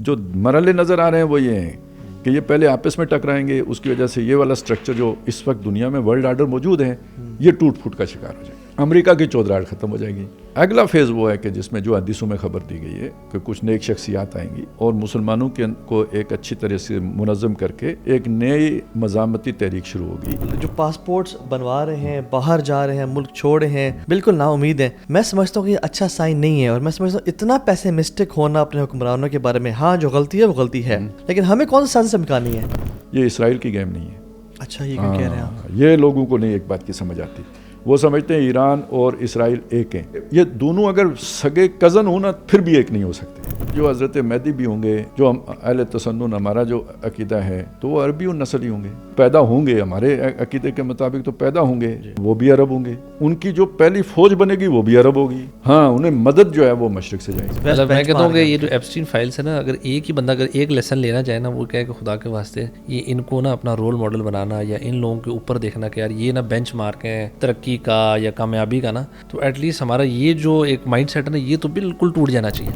جو مرحلے نظر آ رہے ہیں وہ یہ ہیں کہ یہ پہلے آپس میں ٹکرائیں گے, اس کی وجہ سے یہ والا اسٹرکچر جو اس وقت دنیا میں ورلڈ آرڈر موجود ہے یہ ٹوٹ پھوٹ کا شکار ہو جائے گا, امریکہ کی چودراہٹ ختم ہو جائے گی. اگلا فیز وہ ہے کہ جس میں جو حدیثوں میں خبر دی گئی ہے کہ کچھ نیک شخصیات آئیں گی اور مسلمانوں کو ایک اچھی طرح سے منظم کر کے ایک نئی مزاحمتی تحریک شروع ہوگی. جو پاسپورٹس بنوا رہے ہیں, باہر جا رہے ہیں, ملک چھوڑ رہے ہیں, بالکل نا امید ہیں. میں سمجھتا ہوں کہ یہ اچھا سائن نہیں ہے, اور میں سمجھتا ہوں اتنا پیسمسٹک ہونا اپنے حکمرانوں کے بارے میں, ہاں جو غلطی ہے وہ غلطی ہے, لیکن ہمیں کون سا سازش سمکھانی ہے؟ یہ اسرائیل کی گیم نہیں ہے. اچھا, یہ کیوں کہہ رہے ہیں آپ؟ یہ لوگوں کو نہیں ایک بات کی سمجھ آتی. وہ سمجھتے ہیں ایران اور اسرائیل ایک ہیں. یہ دونوں اگر سگے کزن ہوں نا پھر بھی ایک نہیں ہو سکتے. جو حضرت مہدی بھی ہوں گے, جو اہل تسنن ہمارا جو عقیدہ ہے تو وہ عربی نسل ہی ہوں گے, پیدا ہوں گے ہمارے عقیدے کے مطابق تو پیدا ہوں گے, وہ بھی عرب ہوں گے. ان کی جو پہلی فوج بنے گی وہ بھی عرب ہوگی. ہاں, انہیں مدد جو ہے وہ مشرق سے جائے گی. مطلب میں کہتا ہوں کہ یہ جو ایپسٹین فائلز ہے نا, اگر ایک ہی بندہ اگر ایک لیسن لینا چاہے نا, وہ کہے کہ خدا کے واسطے یہ ان کو نا اپنا رول ماڈل بنانا, یا ان لوگوں کے اوپر دیکھنا کہ یار یہ نا بینچ مارک ہے ترقی کا یا کامیابی کا نا, تو ایٹ لیسٹ ہمارا یہ جو ایک مائنڈ سیٹ ہے نا یہ تو بالکل ٹوٹ جانا چاہیے.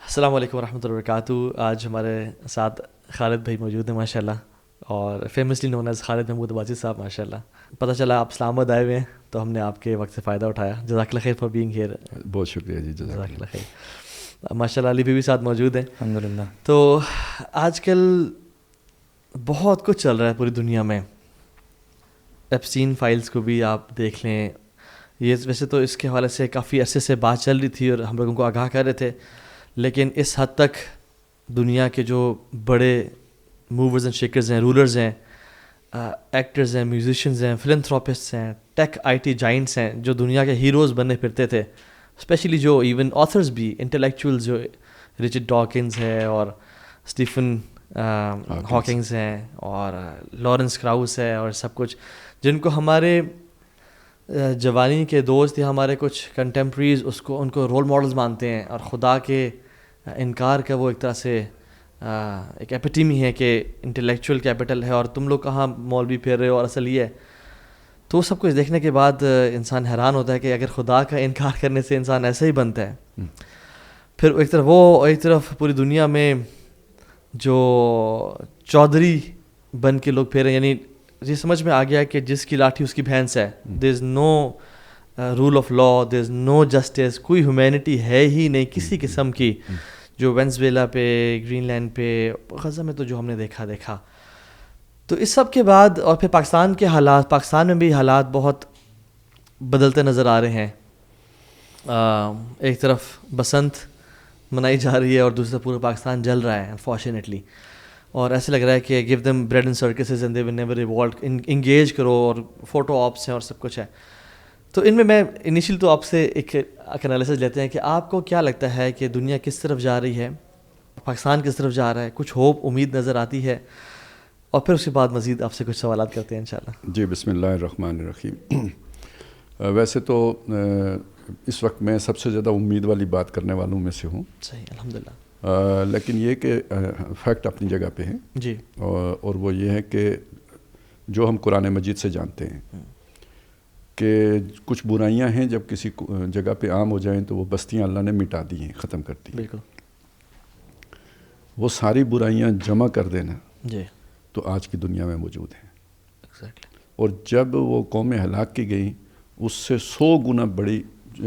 السلام علیکم ورحمۃ اللہ وبرکاتہ. آج ہمارے ساتھ خالد بھائی موجود ہیں ماشاء اللہ, اور فیمسلی نون ایز خالد محمود واجد صاحب ماشاء اللہ. پتہ چلا آپ اسلام آباد آئے ہوئے ہیں تو ہم نے آپ کے وقت سے فائدہ اٹھایا. جزاک اللہ خیر فار بینگ ہیئر. بہت شکریہ جی, جزاک اللہ خیر. ماشاء اللہ علی بھی ساتھ موجود ہیں الحمدللہ. تو آج کل بہت کچھ چل رہا ہے پوری دنیا میں. ایپسٹین فائلز کو بھی آپ دیکھ لیں, یہ ویسے تو اس کے حوالے سے کافی عرصے سے بات چل رہی تھی اور ہم لوگوں کو آگاہ کر رہے تھے, لیکن اس حد تک دنیا کے جو بڑے موورز اینڈ شیکرز ہیں, رولرز ہیں, ایکٹرز ہیں, میوزیشینز ہیں, فلنتھراپسٹس ہیں, ٹیک آئی ٹی جائنٹس ہیں, جو دنیا کے ہیروز بننے پھرتے تھے, اسپیشلی جو ایون آتھرز بھی, انٹلیکچوئلز جو رچرڈ ڈاکنز ہے اور اسٹیفن ہاکنگز ہیں اور لارنس کراؤس ہے, اور سب کچھ جن کو ہمارے جوانی کے دوست یا ہمارے کچھ کنٹمپریز ان کو رول ماڈلز مانتے ہیں, اور خدا کے انکار کا وہ ایک طرح سے ایک ایپیٹیمی ہے کہ انٹلیکچوئل کیپٹل ہے اور تم لوگ کہاں مولوی پھیر رہے ہو, اور اصل یہ ہے. تو سب کچھ دیکھنے کے بعد انسان حیران ہوتا ہے کہ اگر خدا کا انکار کرنے سے انسان ایسے ہی بنتا ہے, پھر ایک طرف پوری دنیا میں جو چودھری بن کے لوگ پھیرے, یعنی یہ سمجھ میں آ گیا کہ جس کی لاٹھی اس کی بھینس ہے. There is no rule of law, there is no justice, کوئی ہیومینٹی ہے ہی نہیں کسی قسم کی. جو وینزویلا پہ, گرین لینڈ پہ, غزہ میں تو جو ہم نے دیکھا. تو اس سب کے بعد اور پھر پاکستان کے حالات, پاکستان میں بھی حالات بہت بدلتے نظر آ رہے ہیں. ایک طرف بسنت منائی جا رہی ہے اور دوسرا پورا پاکستان جل رہا ہے انفارچونیٹلی, اور ایسے لگ رہا ہے کہ give them bread and circuses and they will never evolve, engage کرو, اور فوٹو آپس ہیں اور سب کچھ ہے. تو ان میں انیشیل تو آپ سے ایک انالیسس لیتے ہیں کہ آپ کو کیا لگتا ہے کہ دنیا کس طرف جا رہی ہے, پاکستان کس طرف جا رہا ہے, کچھ ہوپ امید نظر آتی ہے, اور پھر اس کے بعد مزید آپ سے کچھ سوالات کرتے ہیں انشاءاللہ. جی, بسم اللہ الرحمن الرحیم. ویسے تو اس وقت میں سب سے زیادہ امید والی بات کرنے والوں میں سے ہوں. صحیح, الحمدللہ. لیکن یہ کہ فیکٹ اپنی جگہ پہ ہیں جی, اور وہ یہ ہے کہ جو ہم قرآن مجید سے جانتے ہیں کہ کچھ برائیاں ہیں جب کسی جگہ پہ عام ہو جائیں تو وہ بستیاں اللہ نے مٹا دی ہیں, ختم کر دی. بالکل. وہ ساری برائیاں جمع کر دینا جی, تو آج کی دنیا میں موجود ہیں. ایگزیکٹلی. اور جب وہ قومیں ہلاک کی گئیں اس سے 100 گنا بڑی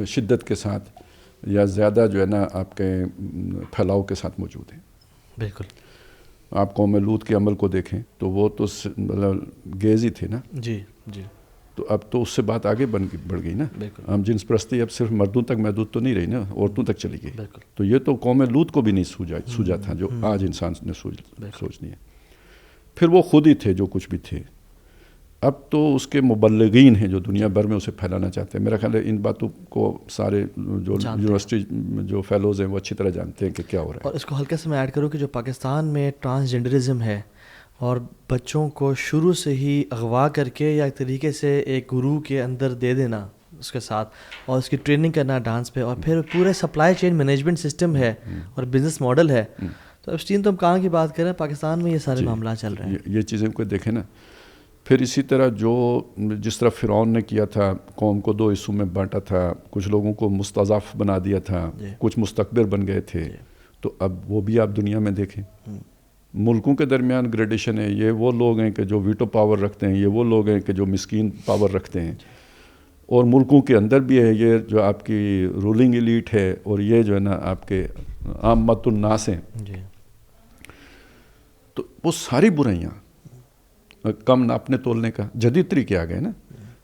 شدت کے ساتھ یا زیادہ جو ہے نا آپ کے پھیلاؤ کے ساتھ موجود ہیں. بالکل. آپ قوم لوط کے عمل کو دیکھیں تو وہ تو مطلب گیز ہی تھے نا. جی جی. تو اب تو اس سے بات آگے بڑھ گئی نا. بالکل. ہم جنس پرستی اب صرف مردوں تک محدود تو نہیں رہی نا, عورتوں تک چلی گئی. بالکل. تو یہ تو قوم لوط کو بھی نہیں سوجا تھا جو آج انسان نے سوچنی ہے. پھر وہ خود ہی تھے جو کچھ بھی تھے. اب تو اس کے مبلغین ہیں جو دنیا بھر میں اسے پھیلانا چاہتے ہیں. میرا خیال ہے ان باتوں کو سارے جو یونیورسٹی جو فیلوز ہیں وہ اچھی طرح جانتے ہیں کہ کیا ہو رہا ہے. اور اس کو ہلکا سے میں ایڈ کروں کہ جو پاکستان میں ٹرانسجنڈرزم ہے اور بچوں کو شروع سے ہی اغوا کر کے یا ایک طریقے سے ایک گرو کے اندر دے دینا اس کے ساتھ, اور اس کی ٹریننگ کرنا ڈانس پہ, اور پھر پورے سپلائی چین مینجمنٹ سسٹم ہے اور بزنس ماڈل ہے. تو ایپسٹین تو ہم کہاں کی بات کریں, پاکستان میں یہ سارے معاملات چل رہے ہیں. یہ چیزیں کو دیکھیں نا پھر اسی طرح جس طرح فرعون نے کیا تھا، قوم کو 2 حصوں میں بانٹا تھا، کچھ لوگوں کو مستضعف بنا دیا تھا، کچھ مستکبر بن گئے تھے، تو اب وہ بھی آپ دنیا میں دیکھیں، ملکوں کے درمیان گریڈیشن ہے. یہ وہ لوگ ہیں کہ جو ویٹو پاور رکھتے ہیں، یہ وہ لوگ ہیں کہ جو مسکین پاور رکھتے ہیں، اور ملکوں کے اندر بھی ہے یہ جو آپ کی رولنگ ایلیٹ ہے، اور یہ جو ہے نا آپ کے عامت الناس ہیں. تو وہ ساری برائیاں، کم ناپنے تولنے کا جدید طریقے آ گئے نا،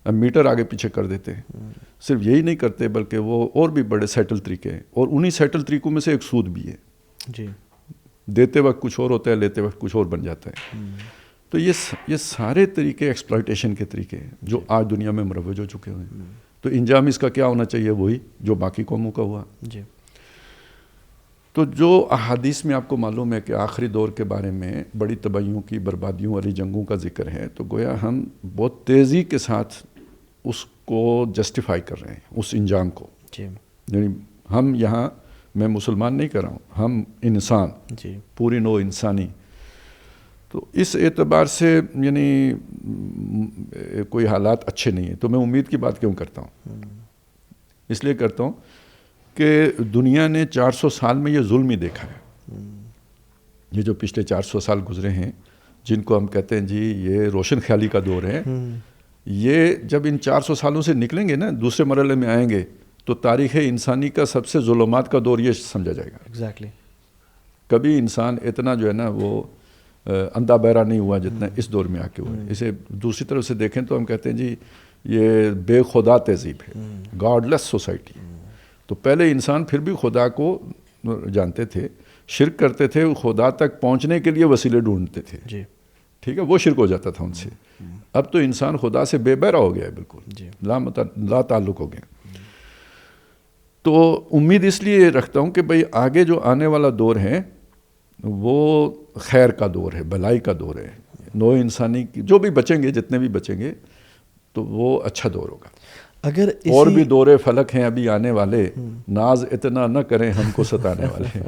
اب میٹر آگے پیچھے کر دیتے ہیں. صرف یہی نہیں کرتے بلکہ وہ اور بھی بڑے سیٹل طریقے ہیں، اور انہی سیٹل طریقوں میں سے ایک سود بھی ہے. جی، دیتے وقت کچھ اور ہوتا ہے، لیتے وقت کچھ اور بن جاتا ہے. تو یہ سارے طریقے ایکسپلائٹیشن کے طریقے ہیں جو آج دنیا میں مروج ہو چکے ہوئے ہیں. تو انجام اس کا کیا ہونا چاہیے؟ وہی جو باقی قوموں کا ہوا. جی. تو جو احادیث میں آپ کو معلوم ہے کہ آخری دور کے بارے میں بڑی تباہیوں کی، بربادیوں والی جنگوں کا ذکر ہے، تو گویا ہم بہت تیزی کے ساتھ اس کو جسٹیفائی کر رہے ہیں، اس انجام کو. جی. یعنی ہم یہاں، میں مسلمان نہیں کر رہا ہوں، ہم انسان، جی، پوری نوع انسانی. تو اس اعتبار سے یعنی کوئی حالات اچھے نہیں ہیں. تو میں امید کی بات کیوں کرتا ہوں؟ اس لیے کرتا ہوں کہ دنیا نے 400 سال میں یہ ظلم ہی دیکھا ہے. یہ جو پچھلے 400 سال گزرے ہیں، جن کو ہم کہتے ہیں جی یہ روشن خیالی کا دور ہے، یہ جب ان 400 سالوں سے نکلیں گے نا، دوسرے مرحلے میں آئیں گے، تو تاریخ انسانی کا سب سے ظلمات کا دور یہ سمجھا جائے گا. ایگزیکٹلی. کبھی انسان اتنا جو ہے نا وہ اندھا بہرا نہیں ہوا جتنا اس دور میں آ کے ہوا ہے. اسے دوسری طرف سے دیکھیں تو ہم کہتے ہیں جی یہ بے خدا تہذیب ہے، گاڈ لیس سوسائٹی. تو پہلے انسان پھر بھی خدا کو جانتے تھے، شرک کرتے تھے، خدا تک پہنچنے کے لیے وسیلے ڈھونڈتے تھے. جی. ٹھیک ہے، وہ شرک ہو جاتا تھا ان سے. اب تو انسان خدا سے بے بہرا ہو گیا ہے، بالکل جی. لا تعلق ہو گیا. تو امید اس لیے رکھتا ہوں کہ بھئی آگے جو آنے والا دور ہے وہ خیر کا دور ہے، بھلائی کا دور ہے. نوع انسانی کی جو بھی بچیں گے، جتنے بھی بچیں گے، تو وہ اچھا دور ہوگا. اگر اور بھی دورے فلک ہیں ابھی آنے والے، ناز اتنا نہ کریں ہم کو ستانے والے.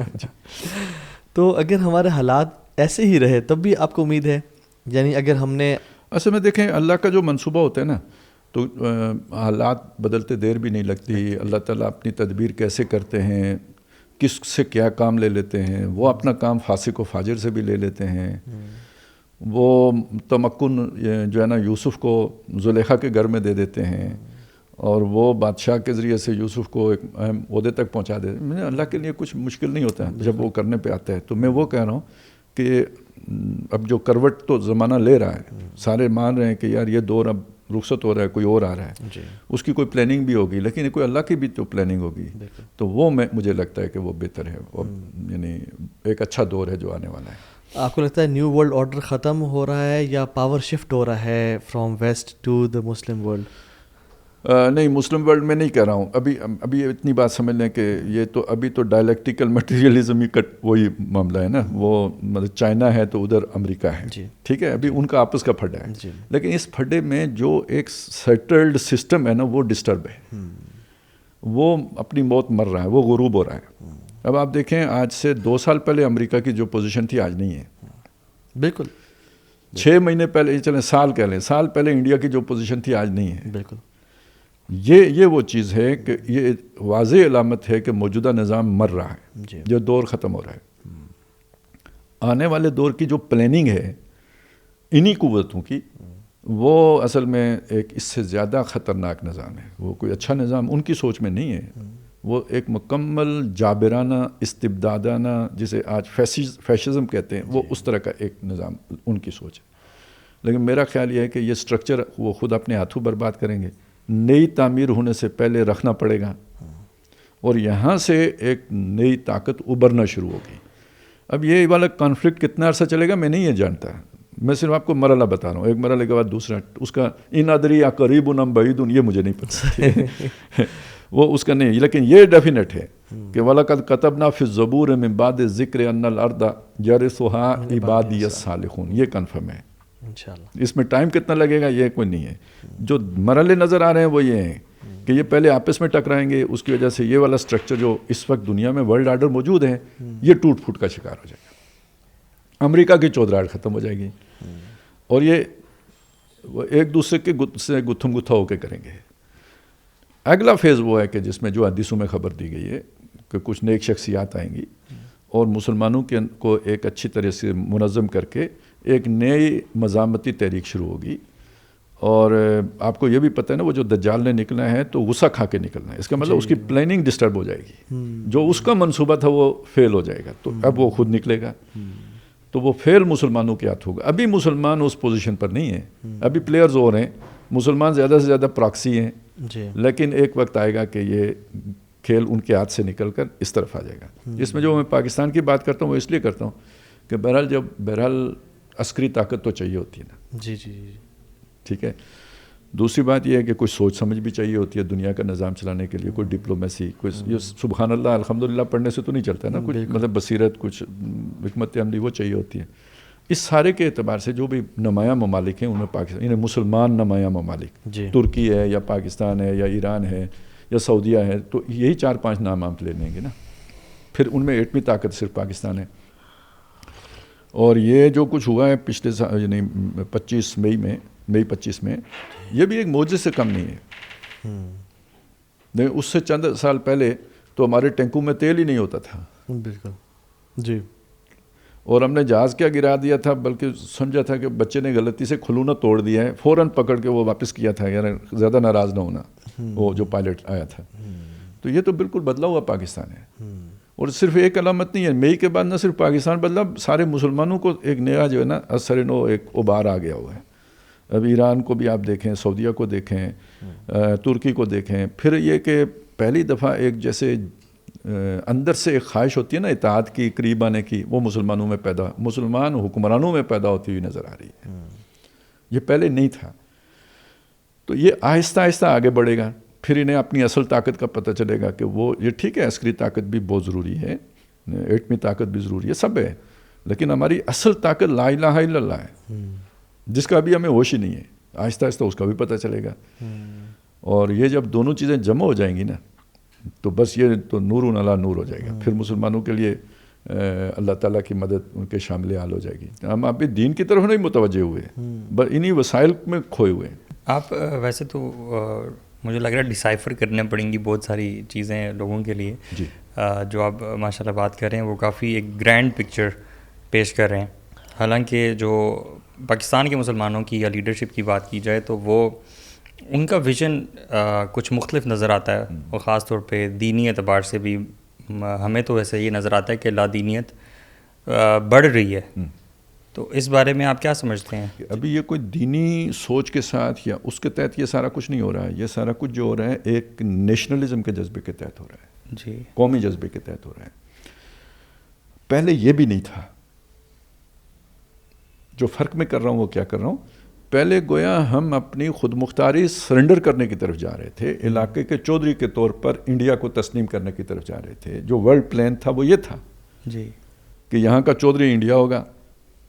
تو اگر ہمارے حالات ایسے ہی رہے تب بھی آپ کو امید ہے؟ یعنی اگر ہم نے اصل میں دیکھیں اللہ کا جو منصوبہ ہوتا ہے نا، تو حالات بدلتے دیر بھی نہیں لگتی. اللہ تعالیٰ اپنی تدبیر کیسے کرتے ہیں، کس سے کیا کام لے لیتے ہیں. وہ اپنا کام فاسق و فاجر سے بھی لے لیتے ہیں. وہ تمکن جو ہے نا یوسف کو زلیخا کے گھر میں دے دیتے ہیں، اور وہ بادشاہ کے ذریعے سے یوسف کو ایک اہم عہدے تک پہنچا دیتے ہیں. اللہ کے لیے کچھ مشکل نہیں ہوتا جب وہ کرنے پہ آتا ہے. تو میں وہ کہہ رہا ہوں کہ اب جو کروٹ تو زمانہ لے رہا ہے، سارے مان رہے ہیں کہ یار یہ دور اب رخصت ہو رہا ہے، کوئی اور آ رہا ہے. اس کی کوئی پلاننگ بھی ہوگی، لیکن کوئی اللہ کی بھی تو پلاننگ ہوگی. تو وہ مجھے لگتا ہے کہ وہ بہتر ہے، یعنی ایک اچھا دور ہے جو آنے والا ہے. آپ کو لگتا ہے نیو ورلڈ آرڈر ختم ہو رہا ہے یا پاور شفٹ ہو رہا ہے from west to the Muslim world? نہیں، مسلم ورلڈ میں نہیں کہہ رہا ہوں. ابھی اتنی بات سمجھ لیں کہ یہ تو ابھی تو ڈائلیکٹیکل مٹیریلزم ہی وہی معاملہ ہے نا. وہ مطلب چائنا ہے تو ادھر امریکہ ہے. ٹھیک ہے، ابھی ان کا آپس کا پھڈا ہے. لیکن اس پھڈے میں جو ایک سیٹلڈ سسٹم ہے نا، وہ ڈسٹرب ہے. وہ اپنی موت مر رہا ہے، وہ غروب ہو رہا ہے. اب آپ دیکھیں، آج سے 2 سال پہلے امریکہ کی جو پوزیشن تھی آج نہیں ہے. بالکل. 6 مہینے پہلے، چلیں سال کہہ لیں، سال پہلے انڈیا کی جو پوزیشن تھی آج نہیں ہے. بالکل. یہ وہ چیز ہے کہ یہ واضح علامت ہے کہ موجودہ نظام مر رہا ہے. جو دور ختم ہو رہا ہے. آنے والے دور کی جو پلاننگ ہے انہی قوتوں کی، وہ اصل میں ایک اس سے زیادہ خطرناک نظام ہے. وہ کوئی اچھا نظام ان کی سوچ میں نہیں ہے. وہ ایک مکمل جابرانہ، استبدادانہ، جسے آج فیشزم کہتے ہیں، وہ اس طرح کا ایک نظام ان کی سوچ ہے. لیکن میرا خیال یہ ہے کہ یہ سٹرکچر وہ خود اپنے ہاتھوں برباد کریں گے. نئی تعمیر ہونے سے پہلے رکھنا پڑے گا، اور یہاں سے ایک نئی طاقت ابھرنا شروع ہوگی. اب یہ والا کانفلکٹ کتنا عرصہ چلے گا میں نہیں یہ جانتا. میں صرف آپ کو مرحلہ بتا رہا ہوں، ایک مرحلے کے بعد دوسرا. اس کا ان ادری یا قریب ام بعید یہ مجھے نہیں پتا وہ اس کا نہیں. لیکن یہ ڈیفینیٹ ہے کہ وَلَقَدْ كَتَبْنَا فِي الزَّبُورِ مِن بَعْدِ الذِّكْرِ أَنَّ الْأَرْضَ يَرِثُهَا عِبَادِيَ الصَّالِحُونَ. یہ کنفرم ہے. اس میں ٹائم کتنا لگے گا یہ کوئی نہیں ہے. جو مرحلے نظر آ رہے ہیں وہ یہ ہیں کہ یہ پہلے آپس میں ٹکرائیں گے. اس کی وجہ سے یہ والا سٹرکچر جو اس وقت دنیا میں ورلڈ آرڈر موجود ہے، یہ ٹوٹ پھوٹ کا شکار ہو جائے گا. امریکہ کی چودراہٹ ختم ہو جائے گی. اور یہ وہ ایک دوسرے کے سے گتھم گتھا ہو کے کریں گے. اگلا فیز وہ ہے کہ جس میں جو حدیثوں میں خبر دی گئی ہے کہ کچھ نیک شخصیات آئیں گی اور مسلمانوں کو ایک اچھی طرح سے منظم کر کے ایک نئی مزاحمتی تحریک شروع ہوگی. اور آپ کو یہ بھی پتہ ہے نا وہ جو دجال نے نکلنا ہے تو غصہ کھا کے نکلنا ہے, اس کا مطلب اس کی پلاننگ ڈسٹرب ہو جائے گی, جو اس کا منصوبہ تھا وہ فیل ہو جائے گا, تو اب وہ خود نکلے گا, تو وہ فیل مسلمانوں کے ہاتھ ہوگا. ابھی مسلمان اس پوزیشن پر نہیں ہیں, ابھی پلیئرز اور ہیں, مسلمان زیادہ سے زیادہ پراکسی ہیں, لیکن ایک وقت آئے گا کہ یہ کھیل ان کے ہاتھ سے نکل کر اس طرف آ جائے گا. اس میں جو میں پاکستان کی بات کرتا ہوں وہ اس لیے کرتا ہوں کہ بہرحال عسکری طاقت تو چاہیے ہوتی ہے نا. جی جی جی ٹھیک ہے. دوسری بات یہ ہے کہ کچھ سوچ سمجھ بھی چاہیے ہوتی ہے دنیا کا نظام چلانے کے لیے, کوئی ڈپلومیسی, کوئی یہ سبحان اللہ الحمدللہ پڑھنے سے تو نہیں چلتا ہے نا, کچھ مطلب بصیرت, کچھ حکمت عملی وہ چاہیے ہوتی ہے. اس سارے کے اعتبار سے جو بھی نمایاں ممالک ہیں ان میں پاکستان, انہیں مسلمان نمایاں ممالک, ترکی ہے یا پاکستان ہے یا ایران ہے یا سعودیہ ہے, تو یہی 4-5 نام آپ لے لیں گے نا. پھر ان میں ایٹمی طاقت صرف پاکستان ہے. اور یہ جو کچھ ہوا ہے پچھلے سال یعنی 25 مئی 25 میں, یہ بھی ایک معجزے سے کم نہیں ہے. نہیں, اس سے چند سال پہلے تو ہمارے ٹینکوں میں تیل ہی نہیں ہوتا تھا. بالکل جی. اور ہم نے جہاز کیا گرا دیا تھا, بلکہ سمجھا تھا کہ بچے نے غلطی سے کھلونا توڑ دیا ہے, فوراً پکڑ کے وہ واپس کیا تھا, یار زیادہ ناراض نہ ہونا, وہ جو پائلٹ آیا تھا. تو یہ تو بالکل بدلا ہوا پاکستان ہے. اور صرف ایک علامت نہیں ہے, مئی کے بعد نہ صرف پاکستان بدلا, سارے مسلمانوں کو ایک نیا جو ہے نا اثر نو ایک ابھار آ گیا ہوا ہے. اب ایران کو بھی آپ دیکھیں, سعودیہ کو دیکھیں, ترکی کو دیکھیں. پھر یہ کہ پہلی دفعہ ایک جیسے اندر سے ایک خواہش ہوتی ہے نا اتحاد کی, قریب آنے کی, وہ مسلمانوں میں مسلمان حکمرانوں میں پیدا ہوتی ہوئی نظر آ رہی ہے. یہ پہلے نہیں تھا. تو یہ آہستہ آہستہ آگے بڑھے گا. پھر انہیں اپنی اصل طاقت کا پتہ چلے گا کہ وہ یہ ٹھیک ہے, عسکری طاقت بھی بہت ضروری ہے, ایٹمی طاقت بھی ضروری ہے, سب ہے, لیکن ہماری اصل طاقت لا الہ الا اللہ ہے, جس کا ابھی ہمیں ہوش ہی نہیں ہے. آہستہ آہستہ اس کا بھی پتہ چلے گا. اور یہ جب دونوں چیزیں جمع ہو جائیں گی نا, تو بس یہ تو نور علی نور ہو جائے گا. پھر مسلمانوں کے لیے اللہ تعالیٰ کی مدد ان کے شامل حال ہو جائے گی. ہم ابھی دین کی طرف نہیں متوجہ ہوئے, بس انہی وسائل میں کھوئے ہوئے ہیں. آپ ویسے تو مجھے لگ رہا ہے ڈیسائفر کرنے پڑیں گی بہت ساری چیزیں لوگوں کے لیے. جی, جو آپ ماشاء اللہ بات کر رہے ہیں وہ کافی ایک گرینڈ پکچر پیش کر رہے ہیں. حالانکہ جو پاکستان کے مسلمانوں کی یا لیڈرشپ کی بات کی جائے تو وہ ان کا ویژن کچھ مختلف نظر آتا ہے, اور خاص طور پہ دینی اعتبار سے بھی ہمیں تو ویسے یہ نظر آتا ہے کہ لادینیت بڑھ رہی ہے. تو اس بارے میں آپ کیا سمجھتے ہیں؟ ابھی یہ کوئی دینی سوچ کے ساتھ یا اس کے تحت یہ سارا کچھ نہیں ہو رہا ہے. یہ سارا کچھ جو ہو رہا ہے ایک نیشنلزم کے جذبے کے تحت ہو رہا ہے, جی, قومی جذبے کے تحت ہو رہا ہے. پہلے یہ بھی نہیں تھا. جو فرق میں کر رہا ہوں وہ کیا کر رہا ہوں, پہلے گویا ہم اپنی خود مختاری سرنڈر کرنے کی طرف جا رہے تھے, علاقے کے چودھری کے طور پر انڈیا کو تسلیم کرنے کی طرف جا رہے تھے. جو ورلڈ پلان تھا وہ یہ تھا جی, کہ یہاں کا چودھری انڈیا ہوگا.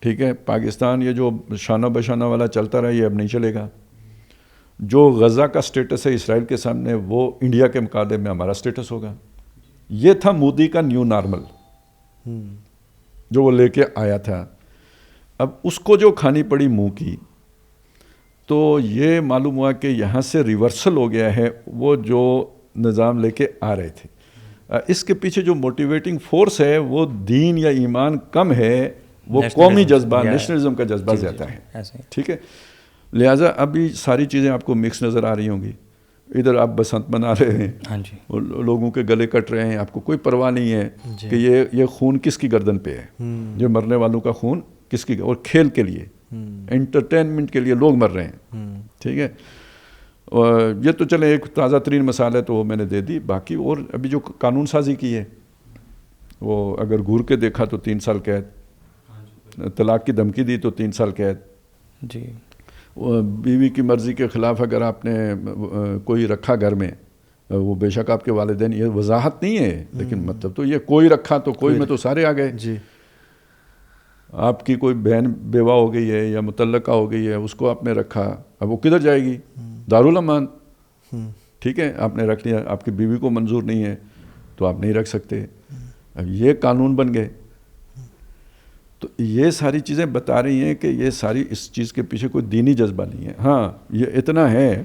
ٹھیک ہے, پاکستان یہ جو شانہ بشانہ والا چلتا رہا یہ اب نہیں چلے گا. جو غزہ کا سٹیٹس ہے اسرائیل کے سامنے وہ انڈیا کے مقابلے میں ہمارا سٹیٹس ہوگا. یہ تھا مودی کا نیو نارمل جو وہ لے کے آیا تھا. اب اس کو جو کھانی پڑی منہ کی, تو یہ معلوم ہوا کہ یہاں سے ریورسل ہو گیا ہے وہ جو نظام لے کے آ رہے تھے. اس کے پیچھے جو موٹیویٹنگ فورس ہے وہ دین یا ایمان کم ہے, وہ قومی جذبہ, نیشنلزم کا جذبہ زیادہ ہے. ٹھیک ہے, لہٰذا ابھی ساری چیزیں آپ کو مکس نظر آ رہی ہوں گی. ادھر آپ بسنت منا رہے ہیں, اور لوگوں کے گلے کٹ رہے ہیں, آپ کو کوئی پرواہ نہیں ہے کہ یہ خون کس کی گردن پہ ہے, جو مرنے والوں کا خون کس کی, اور کھیل کے لیے انٹرٹینمنٹ کے لیے لوگ مر رہے ہیں. ٹھیک ہے, یہ تو چلیں ایک تازہ ترین مسئلہ ہے تو وہ میں نے دے دی. باقی اور ابھی جو قانون سازی کی ہے وہ اگر گور کے دیکھا تو 3 سال قید, طلاق کی دھمکی دی تو 3 سال قید. جی, بیوی کی مرضی کے خلاف اگر آپ نے کوئی رکھا گھر میں, وہ بے شک آپ کے والدین, یہ وضاحت نہیں ہے لیکن مطلب تو یہ کوئی رکھا تو کوئی میں تو سارے آ گئے. جی, آپ کی کوئی بہن بیوہ ہو گئی ہے یا متعلقہ ہو گئی ہے, اس کو آپ نے رکھا, اب وہ کدھر جائے گی؟ دارالامان. ٹھیک ہے, آپ نے رکھ لیا, آپ کی بیوی کو منظور نہیں ہے تو آپ نہیں رکھ سکتے. اب یہ قانون بن گئے. تو یہ ساری چیزیں بتا رہی ہیں کہ یہ ساری اس چیز کے پیچھے کوئی دینی جذبہ نہیں ہے. ہاں یہ اتنا ہے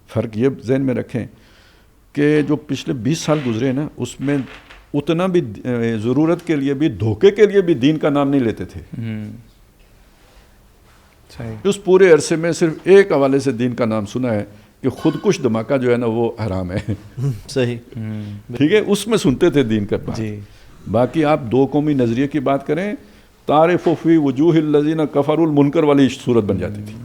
فرق, یہ ذہن میں رکھیں کہ جو پچھلے 20 سال گزرے نا اس میں اتنا بھی ضرورت کے لیے بھی دھوکے کے لیے بھی دین کا نام نہیں لیتے تھے. اس پورے عرصے میں صرف ایک حوالے سے دین کا نام سنا ہے کہ خودکش دھماکہ جو ہے نا وہ حرام ہے. صحیح, ٹھیک ہے, اس میں سنتے تھے دین کا بات. باقی آپ دو قومی نظریے کی بات کریں, تعرف فی وجوہ الذین کفروا المنکر والی صورت بن جاتی تھی.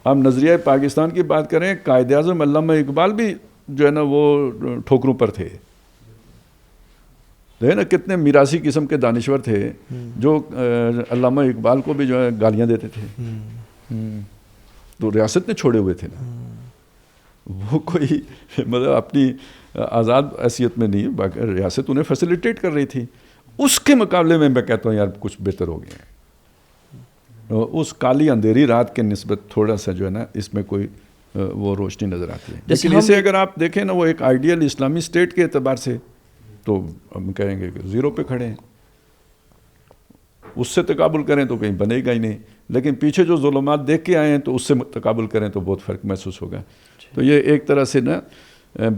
آپ نظریہ پاکستان کی بات کریں, قائد اعظم علامہ اقبال بھی جو ہے نا وہ ٹھوکروں پر تھے. ہے نا کتنے میراثی قسم کے دانشور تھے جو علامہ اقبال کو بھی جو ہے گالیاں دیتے تھے. تو ریاست نے چھوڑے ہوئے تھے نا, وہ کوئی مطلب اپنی آزاد حیثیت میں نہیں, باقی ریاست انہیں فیسیلیٹیٹ کر رہی تھی. اس کے مقابلے میں کہتا ہوں یار کچھ بہتر ہو گیا ہے. اس کالی اندھیری رات کے نسبت تھوڑا سا جو ہے نا اس میں کوئی وہ روشنی نظر آتی ہے. لیکن اسے اگر آپ دیکھیں نا وہ ایک آئیڈیل اسلامی اسٹیٹ کے اعتبار سے تو ہم کہیں گے کہ زیرو پہ کھڑے ہیں. اس سے تقابل کریں تو کہیں بنے گا ہی نہیں, لیکن پیچھے جو ظلمات دیکھ کے آئے ہیں تو اس سے تقابل کریں تو بہت فرق محسوس ہوگا. تو یہ ایک طرح سے نا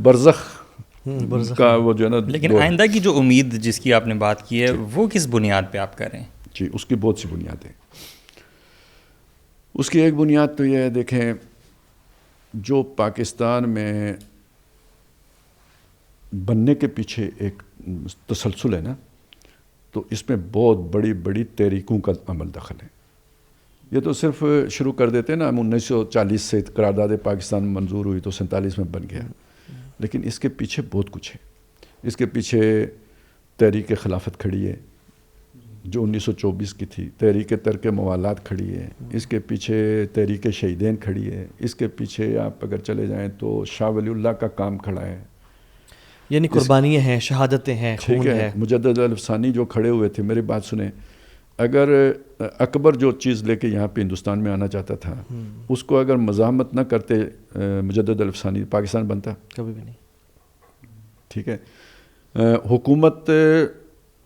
برزخ کا وہ جو ہے نا. لیکن آئندہ کی جو امید جس کی آپ نے بات کی ہے وہ کس بنیاد پہ آپ کر رہے ہیں؟ جی اس کی بہت سی بنیادیں. اس کی ایک بنیاد تو یہ ہے, دیکھیں جو پاکستان میں بننے کے پیچھے ایک تسلسل ہے نا, تو اس میں بہت بڑی بڑی تحریکوں کا عمل دخل ہے. یہ تو صرف شروع کر دیتے ہیں نا, ہم 1940 سے قرارداد پاکستان منظور ہوئی تو 47 میں بن گیا, لیکن اس کے پیچھے بہت کچھ ہے. اس کے پیچھے تحریک خلافت کھڑی ہے جو 1924 کی تھی, تحریک ترک موالات کھڑی ہے, اس کے پیچھے تحریک شہیدین کھڑی ہے, اس کے پیچھے آپ اگر چلے جائیں تو شاہ ولی اللہ کا کام کھڑا ہے. یعنی قربانیاں ہیں, شہادتیں ہیں, خون ہے. مجدد الفسانی جو کھڑے ہوئے تھے, میری بات سنیں, اگر اکبر جو چیز لے کے یہاں پہ ہندوستان میں آنا چاہتا تھا اس کو اگر مزاحمت نہ کرتے مجدد الفسانی, پاکستان بنتا کبھی بھی نہیں. ٹھیک ہے, حکومت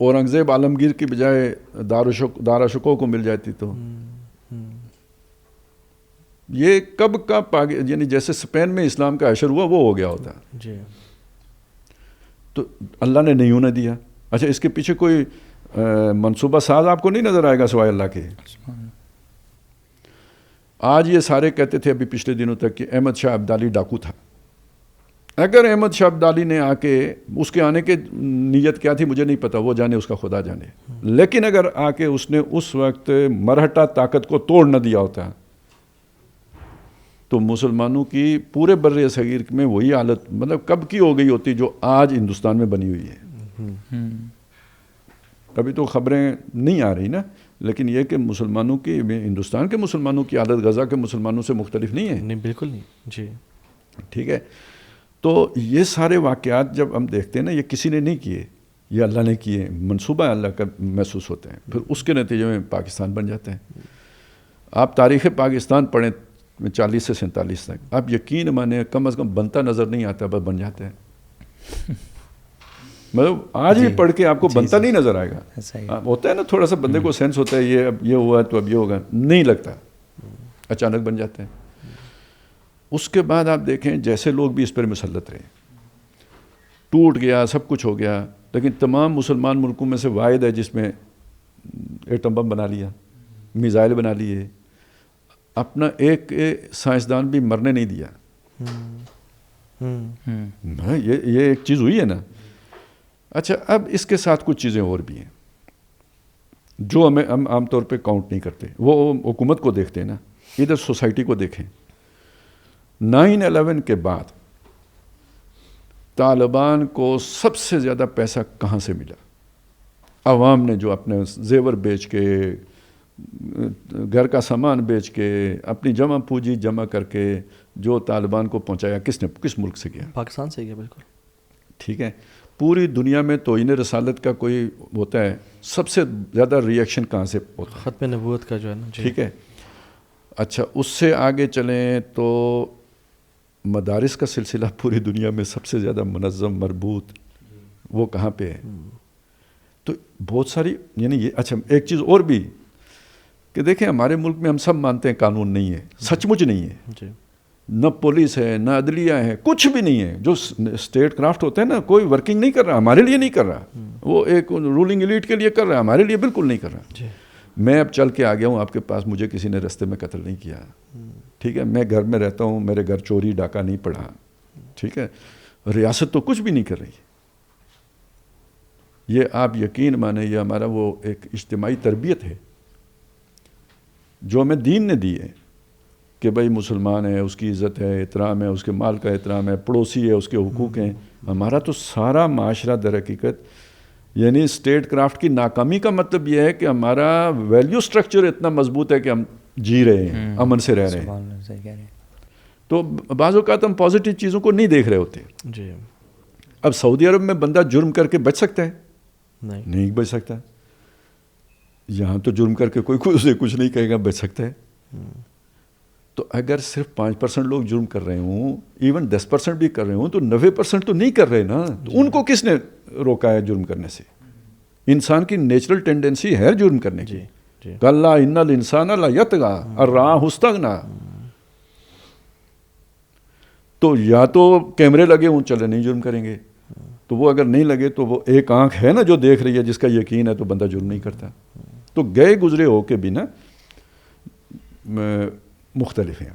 اورنگزیب عالمگیر کی بجائے داراشکو کو مل جاتی تو یہ کب کا یعنی جیسے اسپین میں اسلام کا حشر ہوا وہ ہو گیا ہوتا. جی تو اللہ نے نہیں ہونے دیا. اچھا اس کے پیچھے کوئی منصوبہ ساز آپ کو نہیں نظر آئے گا سوائے اللہ کے. آج یہ سارے کہتے تھے ابھی پچھلے دنوں تک کہ احمد شاہ ابدالی ڈاکو تھا. اگر احمد شاہ ابدالی نے آ کے, اس کے آنے کے نیت کیا تھی مجھے نہیں پتا, وہ جانے, اس کا خدا جانے, لیکن اگر آ کے اس نے اس وقت مرہٹہ طاقت کو توڑ نہ دیا ہوتا تو مسلمانوں کی پورے بر صغیر میں وہی حالت مطلب کب کی ہو گئی ہوتی جو آج ہندوستان میں بنی ہوئی ہے. ابھی تو خبریں نہیں آ رہی نا, لیکن یہ کہ مسلمانوں کی, ہندوستان کے مسلمانوں کی حالت غزہ کے مسلمانوں سے مختلف نہیں ہے. نہیں بالکل نہیں. جی ٹھیک ہے, تو یہ سارے واقعات جب ہم دیکھتے ہیں نا یہ کسی نے نہیں کیے, یہ اللہ نے کیے, منصوبہ اللہ کا محسوس ہوتے ہیں, پھر اس کے نتیجے میں پاکستان بن جاتے ہیں. آپ تاریخ پاکستان پڑھیں 40 سے 47 تک, آپ یقین مانیں کم از کم بنتا نظر نہیں آتا, بس بن جاتے ہیں. مطلب آج بھی پڑھ کے آپ کو بنتا نہیں نظر آئے گا. ہوتا ہے نا تھوڑا سا بندے کو سینس ہوتا ہے یہ اب یہ ہوا تو اب یہ ہوگا, نہیں لگتا, اچانک بن جاتے ہیں. اس کے بعد آپ دیکھیں جیسے لوگ بھی اس پر مسلط رہے, ٹوٹ گیا, سب کچھ ہو گیا, لیکن تمام مسلمان ملکوں میں سے واحد ہے جس میں ایٹم بم بنا لیا, میزائل بنا لیے, اپنا ایک سائنسدان بھی مرنے نہیں دیا. یہ ایک چیز ہوئی ہے نا. اچھا اب اس کے ساتھ کچھ چیزیں اور بھی ہیں جو ہم عام طور پہ کاؤنٹ نہیں کرتے. وہ حکومت کو دیکھتے ہیں نا, ادھر سوسائٹی کو دیکھیں. 9/11 کے بعد طالبان کو سب سے زیادہ پیسہ کہاں سے ملا؟ عوام نے جو اپنے زیور بیچ کے, گھر کا سامان بیچ کے, اپنی جمع پونجی جمع کر کے جو طالبان کو پہنچایا, کس ملک سے گیا؟ پاکستان سے گیا. بالکل ٹھیک ہے. پوری دنیا میں توہین رسالت کا کوئی ہوتا ہے, سب سے زیادہ ریئیکشن کہاں سے ہوتا ہے؟ ختم نبوت کا جو ہے نا. ٹھیک ہے. اچھا اس سے آگے چلیں تو مدارس کا سلسلہ پوری دنیا میں سب سے زیادہ منظم مربوط وہ کہاں پہ ہے؟ تو بہت ساری یعنی یہ اچھا ایک چیز اور بھی کہ دیکھیں ہمارے ملک میں ہم سب مانتے ہیں قانون نہیں ہے, سچ مچ نہیں ہے, جی نہ پولیس ہے نہ عدلیہ ہے, کچھ بھی نہیں ہے. جو اسٹیٹ کرافٹ ہوتا ہے نا کوئی ورکنگ نہیں کر رہا, ہمارے لیے نہیں کر رہا, وہ ایک رولنگ ایلیٹ کے لیے کر رہا ہے, ہمارے لیے بالکل نہیں کر رہا. میں اب چل کے آ گیا ہوں آپ کے پاس, مجھے کسی نے رستے میں قتل نہیں کیا, ٹھیک ہے, میں گھر میں رہتا ہوں, میرے گھر چوری ڈاکہ نہیں پڑا, ٹھیک ہے, ریاست تو کچھ بھی نہیں کر رہی. یہ آپ یقین مانیں یہ ہمارا وہ ایک اجتماعی تربیت ہے جو ہمیں دین نے دی ہے کہ بھائی مسلمان ہے, اس کی عزت ہے, احترام ہے, اس کے مال کا احترام ہے, پڑوسی ہے, اس کے حقوق ہیں. ہمارا تو سارا معاشرہ در حقیقت یعنی اسٹیٹ کرافٹ کی ناکامی کا مطلب یہ ہے کہ ہمارا ویلیو سٹرکچر اتنا مضبوط ہے کہ ہم جی رہے ہیں, امن سے رہ رہے ہیں. تو بعض اوقات ہم پازیٹیو چیزوں کو نہیں دیکھ رہے ہوتے. جی اب سعودی عرب میں بندہ جرم کر کے بچ سکتا ہے؟ نہیں بچ سکتا. یہاں تو جرم کر کے کوئی اسے کچھ نہیں کہے گا, بچ سکتا ہے. تو اگر صرف 5% لوگ جرم کر رہے ہوں, ایون 10% بھی کر رہے ہوں, تو 90% تو نہیں کر رہے نا. تو ان کو کس نے روکا ہے جرم کرنے سے؟ انسان کی نیچرل ٹینڈنسی ہے جرم کرنے کی. کلا ان الانسان لیطغی ان رآہ استغنی. تو یا تو کیمرے لگے ہوں, چلے نہیں جرم کریں گے. تو وہ اگر نہیں لگے تو وہ ایک آنکھ ہے نا جو دیکھ رہی ہے, جس کا یقین ہے, تو بندہ جرم نہیں کرتا. تو گئے گزرے ہو کے بھی نا مختلف ہیں,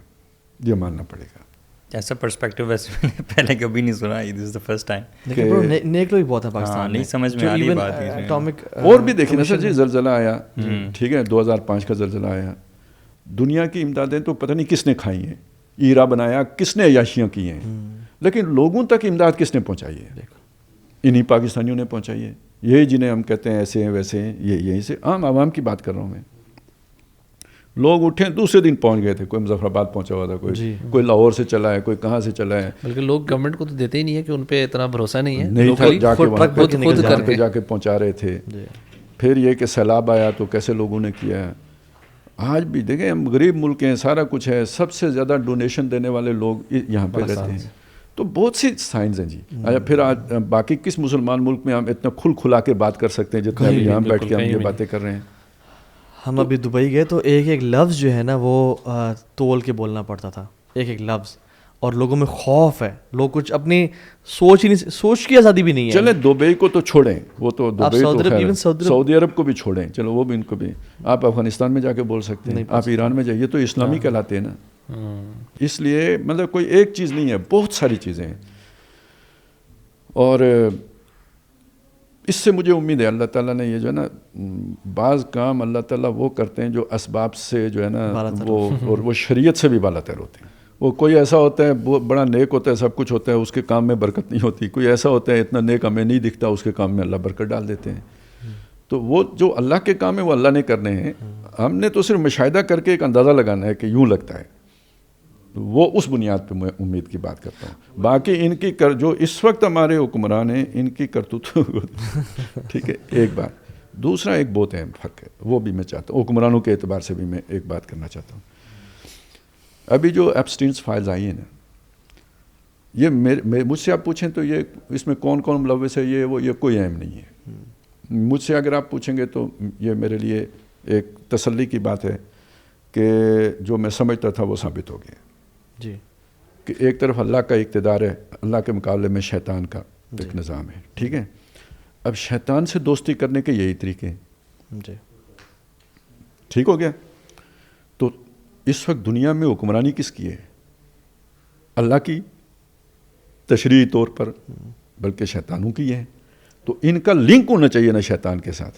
یہ ماننا پڑے گا. ایسا پرسپیکٹو ویسے میں نے پہلے کبھی نہیں سنا, دس از دی فرسٹ ٹائم. لیکن برو نیک لوگ بہت ہیں پاکستان میں, نہیں سمجھ میں آ رہی بات. اور بھی دیکھیں نا سر جی, زلزلہ آیا, ٹھیک ہے, 2005 کا زلزلہ آیا, دنیا کی امدادیں تو پتہ نہیں کس نے کھائی ہیں, ایرا بنایا کس نے, عیاشیاں کی ہیں, لیکن لوگوں تک امداد کس نے پہنچائی ہے؟ انہی پاکستانیوں نے پہنچائی ہے. یہی جنہیں ہم کہتے ہیں ایسے ہیں ویسے ہیں, یہیں سے عام عوام کی بات کر رہا ہوں میں. لوگ اٹھے دوسرے دن پہنچ گئے تھے, کوئی مظفر آباد پہنچا ہوا تھا, کوئی لاہور سے چلا ہے, کوئی کہاں سے چلا ہے. بلکہ لوگ گورنمنٹ کو تو دیتے ہی نہیں ہے کہ ان پہ اتنا بھروسہ نہیں ہے, نہیں تھا, جا کے وہاں پہ جا کے پہنچا رہے تھے. پھر یہ کہ سیلاب آیا تو کیسے لوگوں نے کیا. آج بھی دیکھیں ہم غریب ملک ہیں, سارا کچھ ہے, سب سے زیادہ ڈونیشن دینے والے لوگ یہاں پہ رہتے ہیں. تو بہت سی سائنس ہیں جی. اچھا پھر آج باقی کس مسلمان ملک میں ہم اتنا کھلا کے بات کر سکتے ہیں جتنا یہاں بیٹھ کے ہم یہ باتیں کر رہے ہیں. ہم ابھی دبئی گئے تو ایک لفظ جو ہے نا وہ تول کے بولنا پڑتا تھا, ایک لفظ, اور لوگوں میں خوف ہے, لوگ کچھ اپنی سوچ کی آزادی بھی نہیں ہے. چلیں دبئی کو تو چھوڑیں, وہ تو دبئی تو سعودی عرب کو بھی چھوڑیں, چلو وہ بھی ان کو بھی. آپ افغانستان میں جا کے بول سکتے ہیں, آپ ایران میں جائیے, تو اسلامی کہلاتے ہیں نا. اس لیے مطلب کوئی ایک چیز نہیں ہے, بہت ساری چیزیں ہیں. اور اس سے مجھے امید ہے اللہ تعالیٰ نے یہ جو ہے نا, بعض کام اللہ تعالیٰ وہ کرتے ہیں جو اسباب سے جو ہے نا وہ, اور وہ شریعت سے بھی بالا تر ہوتے ہیں. وہ کوئی ایسا ہوتا ہے بڑا نیک ہوتا ہے, سب کچھ ہوتا ہے, اس کے کام میں برکت نہیں ہوتی. کوئی ایسا ہوتا ہے اتنا نیک ہمیں نہیں دکھتا, اس کے کام میں اللہ برکت ڈال دیتے ہیں. تو وہ جو اللہ کے کام ہیں وہ اللہ نے کرنے ہیں, ہم نے تو صرف مشاہدہ کر کے ایک اندازہ لگانا ہے کہ یوں لگتا ہے. وہ اس بنیاد پہ میں امید کی بات کرتا ہوں. باقی ان کی جو اس وقت ہمارے حکمران ہیں, ان کی کرتوت ٹھیک ہے ایک بات. دوسرا ایک بہت اہم فرق ہے, وہ بھی میں چاہتا ہوں, حکمرانوں کے اعتبار سے بھی میں ایک بات کرنا چاہتا ہوں. ابھی جو ایپسٹینس فائلز آئی ہیں نا, یہ مجھ سے آپ پوچھیں تو یہ اس میں کون کون ملوث ہے, یہ کوئی اہم نہیں ہے. مجھ سے اگر آپ پوچھیں گے تو یہ میرے لیے ایک تسلی کی بات ہے کہ جو میں سمجھتا تھا وہ ثابت ہو گیا. جی کہ ایک طرف اللہ کا اقتدار ہے, اللہ کے مقابلے میں شیطان کا ایک نظام ہے, ٹھیک ہے. اب شیطان سے دوستی کرنے کے یہی طریقے ہیں. جی ٹھیک ہو گیا. تو اس وقت دنیا میں حکمرانی کس کی ہے؟ اللہ کی تشریعی طور پر, بلکہ شیطانوں کی ہے. تو ان کا لنک ہونا چاہیے نا شیطان کے ساتھ,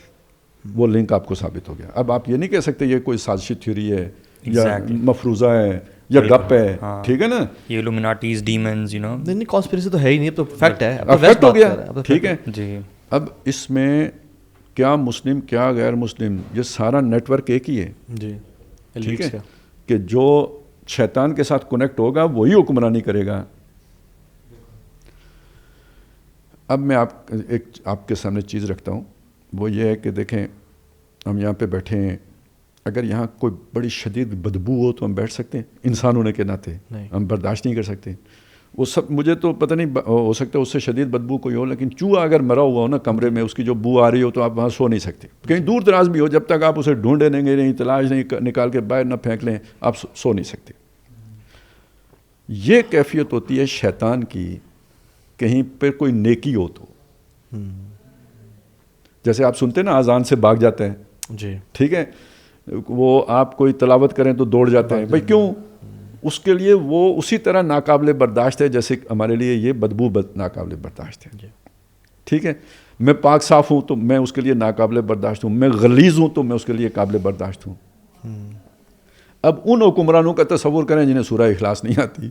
وہ لنک آپ کو ثابت ہو گیا. اب آپ یہ نہیں کہہ سکتے یہ کوئی سازشی تھیوری ہے یا مفروضہ ہے یا گپ ہے, ٹھیک ہے نا, یہ ایلومیناٹیز ڈیمنز یو نو. نہیں کانسپریسی تو ہے ہی نہیں, اب تو فیکٹ ہے, اب فیکٹ ہو گیا, ٹھیک ہے. جی اب اس میں کیا مسلم کیا غیر مسلم, یہ سارا نیٹ ورک ایک ہی ہے. جی ٹھیک ہے, کہ جو شیطان کے ساتھ کنیکٹ ہوگا وہی حکمرانی کرے گا. اب میں آپ کے سامنے چیز رکھتا ہوں, وہ یہ ہے کہ دیکھیں ہم یہاں پہ بیٹھے ہیں, اگر یہاں کوئی بڑی شدید بدبو ہو تو ہم بیٹھ سکتے ہیں؟ انسان ہونے کے ناطے ہم برداشت نہیں کر سکتے. وہ سب مجھے تو پتہ نہیں ہو سکتا ہے اس سے شدید بدبو کوئی ہو، لیکن چوہا اگر مرا ہوا ہو نا کمرے میں، اس کی جو بو آ رہی ہو تو آپ وہاں سو نہیں سکتے. کہیں دور دراز بھی ہو، جب تک آپ اسے ڈھونڈیں نہیں، تلاش نہیں نکال کے باہر نہ پھینک لیں، آپ سو نہیں سکتے. یہ کیفیت ہوتی ہے شیطان کی، کہیں پہ کوئی نیکی ہو تو. جیسے آپ سنتے ہیں نا اذان سے بھاگ جاتے ہیں، جی ٹھیک ہے، وہ آپ کوئی تلاوت کریں تو دوڑ جاتے ہیں. بھائی کیوں؟ اس کے لیے وہ اسی طرح ناقابل برداشت ہے جیسے ہمارے لیے یہ بدبو ناقابل برداشت ہے. ٹھیک ہے، میں پاک صاف ہوں تو میں اس کے لیے ناقابل برداشت ہوں، میں غلیظ ہوں تو میں اس کے لیے قابل برداشت ہوں. اب ان حکمرانوں کا تصور کریں جنہیں سورہ اخلاص نہیں آتی.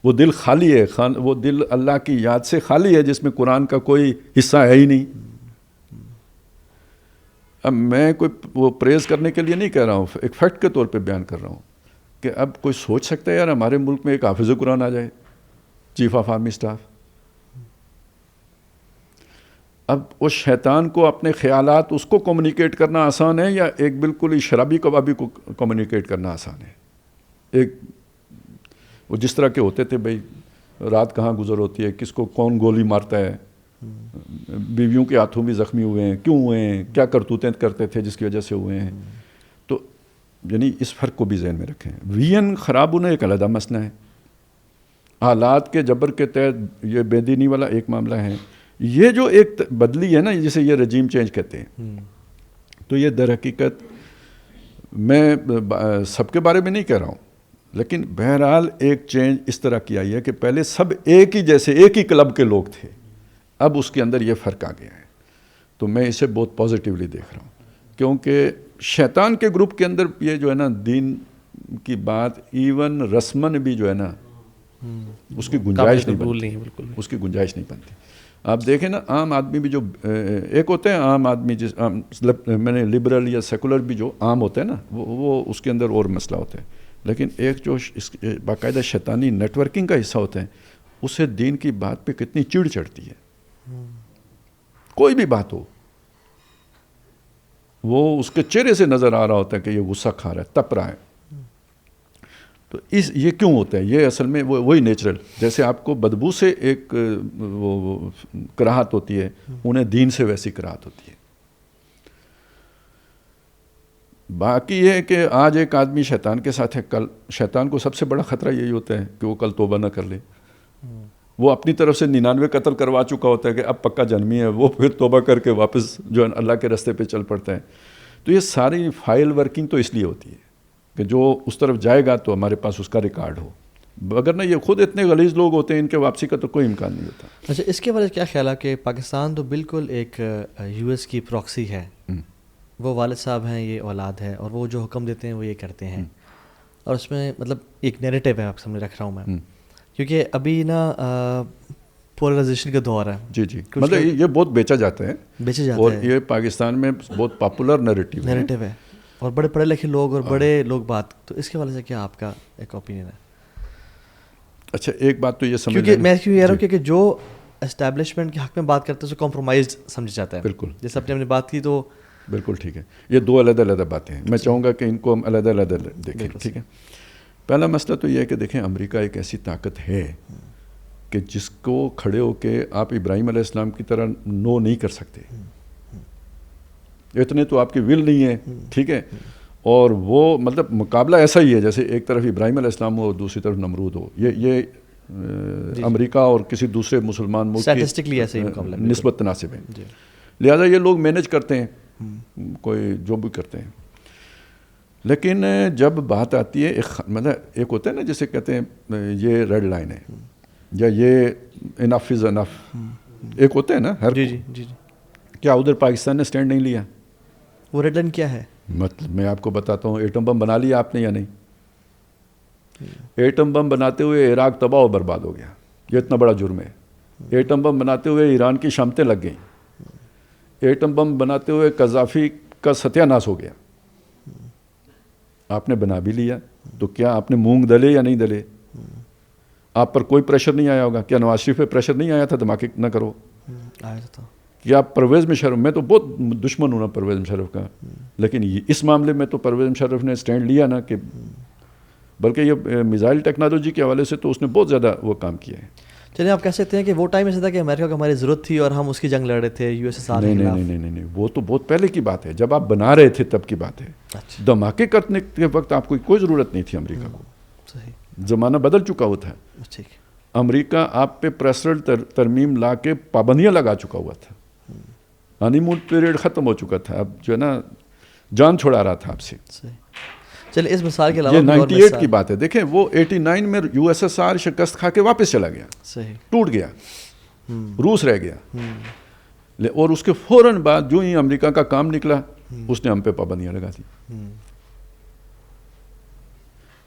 وہ دل خالی ہے، وہ دل اللہ کی یاد سے خالی ہے، جس میں قرآن کا کوئی حصہ ہے ہی نہیں. اب میں کوئی وہ پریز کرنے کے لیے نہیں کہہ رہا ہوں، ایک فیکٹ کے طور پہ بیان کر رہا ہوں کہ اب کوئی سوچ سکتا ہے یار ہمارے ملک میں ایک حافظ قرآن آ جائے، چیف آف آرمی اسٹاف. اب اس شیطان کو اپنے خیالات اس کو کمیونیکیٹ کرنا آسان ہے یا ایک بالکل ہی شرابی کبابی کو کمیونیکیٹ کرنا آسان ہے؟ ایک وہ جس طرح کے ہوتے تھے، بھائی رات کہاں گزر ہوتی ہے، کس کو کون گولی مارتا ہے، بیویوں کے ہاتھوں بھی زخمی ہوئے ہیں، کیوں ہوئے ہیں، کیا کرتوتیں کرتے تھے جس کی وجہ سے ہوئے ہیں. تو یعنی اس فرق کو بھی ذہن میں رکھیں. وی این خراب ہونا ایک علیحدہ مسئلہ ہے، حالات کے جبر کے تحت یہ بے دینی والا ایک معاملہ ہے. یہ جو ایک بدلی ہے نا، جسے یہ رجیم چینج کہتے ہیں، تو یہ در حقیقت میں سب کے بارے میں نہیں کہہ رہا ہوں، لیکن بہرحال ایک چینج اس طرح کی آئی ہے کہ پہلے سب ایک ہی جیسے ایک ہی کلب کے لوگ تھے، اب اس کے اندر یہ فرق آ گیا ہے. تو میں اسے بہت پازیٹیولی دیکھ رہا ہوں، کیونکہ شیطان کے گروپ کے اندر یہ جو ہے نا دین کی بات ایون رسمن بھی جو ہے نا اس کی گنجائش نہیں بنتی، اس کی گنجائش نہیں بنتی. آپ دیکھیں نا عام آدمی بھی جو ایک ہوتے ہیں عام آدمی، میں نے لبرل یا سیکولر بھی جو عام ہوتے ہیں نا وہ اس کے اندر اور مسئلہ ہوتا ہے، لیکن ایک جو باقاعدہ شیطانی نیٹ ورکنگ کا حصہ ہوتا ہے، اسے دین کی بات پہ کتنی چڑ چڑھتی ہے. کوئی بھی بات ہو، وہ اس کے چہرے سے نظر آ رہا ہوتا ہے کہ یہ غصہ کھا رہا ہے، تپ رہا ہے. تو یہ کیوں ہوتا ہے؟ یہ اصل میں وہی نیچرل، جیسے آپ کو بدبو سے ایک وہ کراہت ہوتی ہے، انہیں دین سے ویسی کراہت ہوتی ہے. باقی یہ ہے کہ آج ایک آدمی شیطان کے ساتھ ہے، کل شیطان کو سب سے بڑا خطرہ یہی ہوتا ہے کہ وہ کل توبہ نہ کر لے. وہ اپنی طرف سے 99 قتل کروا چکا ہوتا ہے کہ اب پکا جنمی ہے، وہ پھر توبہ کر کے واپس جو اللہ کے راستے پہ چل پڑتا ہے. تو یہ ساری فائل ورکنگ تو اس لیے ہوتی ہے کہ جو اس طرف جائے گا تو ہمارے پاس اس کا ریکارڈ ہو، وگرنہ یہ خود اتنے غلیظ لوگ ہوتے ہیں، ان کے واپسی کا تو کوئی امکان نہیں ہوتا. اچھا، اس کے بارے میں کیا خیال ہے کہ پاکستان تو بالکل ایک یو ایس کی پراکسی ہے، وہ والد صاحب ہیں، یہ اولاد ہے، اور وہ جو حکم دیتے ہیں وہ یہ کرتے ہیں، اور اس میں مطلب ایک نیریٹو ہے آپ سامنے رکھ رہا ہوں میں، کیونکہ ابھی نا پولرائزیشن کا دور ہے. جی مطلب یہ بہت بیچا جاتا ہے اور یہ پاکستان میں بہت پاپولر نیریٹو ہے، اور بڑے پڑھے لکھے لوگ اور بڑے لوگ بات. تو اس کے حوالے سے کیا آپ کا ایک اوپینین ہے؟ اچھا، ایک بات تو یہ سمجھ، کیونکہ میں کیوں کہہ رہا ہوں کہ جو اسٹیبلشمنٹ کے حق میں بات کرتے ہیں اسے کمپرومائز سمجھا جاتا ہے. بالکل، جیسے اپنے ہم نے بات کی تو بالکل ٹھیک ہے. یہ دو علیحدہ باتیں ہیں، میں چاہوں گا کہ ان کو ہم علیحدہ دیکھیں. ٹھیک ہے، پہلا مسئلہ تو یہ ہے کہ دیکھیں امریکہ ایک ایسی طاقت ہے کہ جس کو کھڑے ہو کے آپ ابراہیم علیہ السلام کی طرح نو نہیں کر سکتے. اتنے تو آپ کی ول نہیں ہے، ٹھیک ہے، اور وہ مطلب مقابلہ ایسا ہی ہے جیسے ایک طرف ابراہیم علیہ السلام ہو اور دوسری طرف نمرود ہو. یہ امریکہ اور کسی دوسرے مسلمان ملک کی نسبت تناسب ہے. لہٰذا یہ لوگ مینج کرتے ہیں، کوئی جو بھی کرتے ہیں. لیکن جب بات آتی ہے مطلب ایک ہوتا ہے نا جسے کہتے ہیں یہ ریڈ لائن ہے یا یہ انف از انف، ایک ہوتا ہے نا ہر. جی کیا ادھر پاکستان نے سٹینڈ نہیں لیا؟ وہ ریڈ لائن کیا ہے؟ مطلب میں آپ کو بتاتا ہوں، ایٹم بم بنا لیا آپ نے یا نہیں؟ ایٹم بم بناتے ہوئے عراق تباہ و برباد ہو گیا، یہ اتنا بڑا جرم ہے. ایٹم بم بناتے ہوئے ایران کی شامتیں لگ گئیں. ایٹم بم بناتے ہوئے قذافی کا ستیہ ناش ہو گیا. آپ نے بنا بھی لیا تو کیا آپ نے مونگ دلے یا نہیں دلے؟ آپ پر کوئی پریشر نہیں آیا ہوگا؟ کیا نواز شریف پہ پریشر نہیں آیا تھا دھماکے نہ کرو؟ آیا تھا. کیا پرویز مشرف، میں تو بہت دشمن ہوں نا پرویز مشرف کا، لیکن اس معاملے میں تو پرویز مشرف نے سٹینڈ لیا نا کہ بلکہ یہ میزائل ٹیکنالوجی کے حوالے سے تو اس نے بہت زیادہ وہ کام کیا ہے. چلیے آپ کہہ سکتے ہیں کہ وہ ٹائم ایسا تھا کہ امریکہ کو ہماری ضرورت تھی اور ہم اس کی جنگ لڑ رہے تھے یو ایس ایس آر کے خلاف. نہیں, وہ تو بہت پہلے کی بات ہے, جب آپ بنا رہے تھے تب کی بات ہے. دھماکے کرنے کے وقت آپ کو کوئی ضرورت نہیں تھی امریکہ کو. صحیح, زمانہ بدل چکا ہوا تھا. ٹھیک. امریکہ آپ پہ پریسرل ترمیم لا کے پابندیاں لگا چکا ہوا تھا. ہانی مون پیریڈ ختم ہو چکا تھا, اب جو ہے نا جان چھڑا رہا تھا آپ سے. صحیح. چلیے اس مثال کے علاوہ یہ 98 کی بات ہے. دیکھیں وہ 89 میں یو ایس ایس آر شکست کھا کے واپس چلا گیا. صحیح. ٹوٹ گیا, روس رہ گیا. اور اس کے فوراً بعد جو ہی امریکہ کا کام نکلا اس نے ہم پہ پابندیاں لگا دی.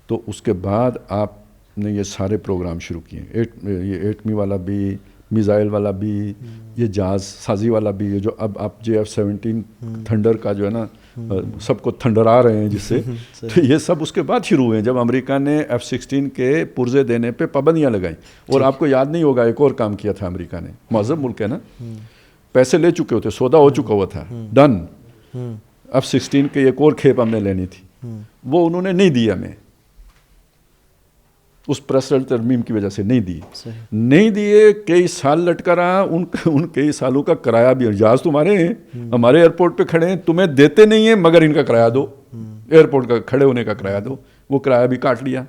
تو اس کے بعد آپ نے یہ سارے پروگرام شروع کیے, یہ ایٹمی والا بھی, میزائل والا بھی, یہ جہاز سازی والا بھی, یہ جو اب آپ JF-17 تھنڈر کا جو ہے نا سب کو تھنڈر آ رہے ہیں جس سے, تو یہ سب اس کے بعد شروع ہوئے ہیں جب امریکہ نے F-16 کے پرزے دینے پہ پابندیاں لگائیں. اور آپ کو یاد نہیں ہوگا ایک اور کام کیا تھا امریکہ نے, مہذب ملک ہے نا, پیسے لے چکے ہوتے, سودا ہو چکا ہوا تھا, ڈن. F-16 کے ایک اور کھیپ ہم نے لینی تھی, وہ انہوں نے نہیں دی ہمیں, اس پریسرل ترمیم کی وجہ سے نہیں دی. نہیں دیے, کئی سال لٹکا رہا, ان کئی سالوں کا کرایہ بھی. جہاز تمہارے ہیں, ہمارے ایئرپورٹ پہ کھڑے ہیں, تمہیں دیتے نہیں ہیں مگر ان کا کرایہ دو, ایئرپورٹ کا کھڑے ہونے کا کرایہ دو. وہ کرایہ بھی کاٹ لیا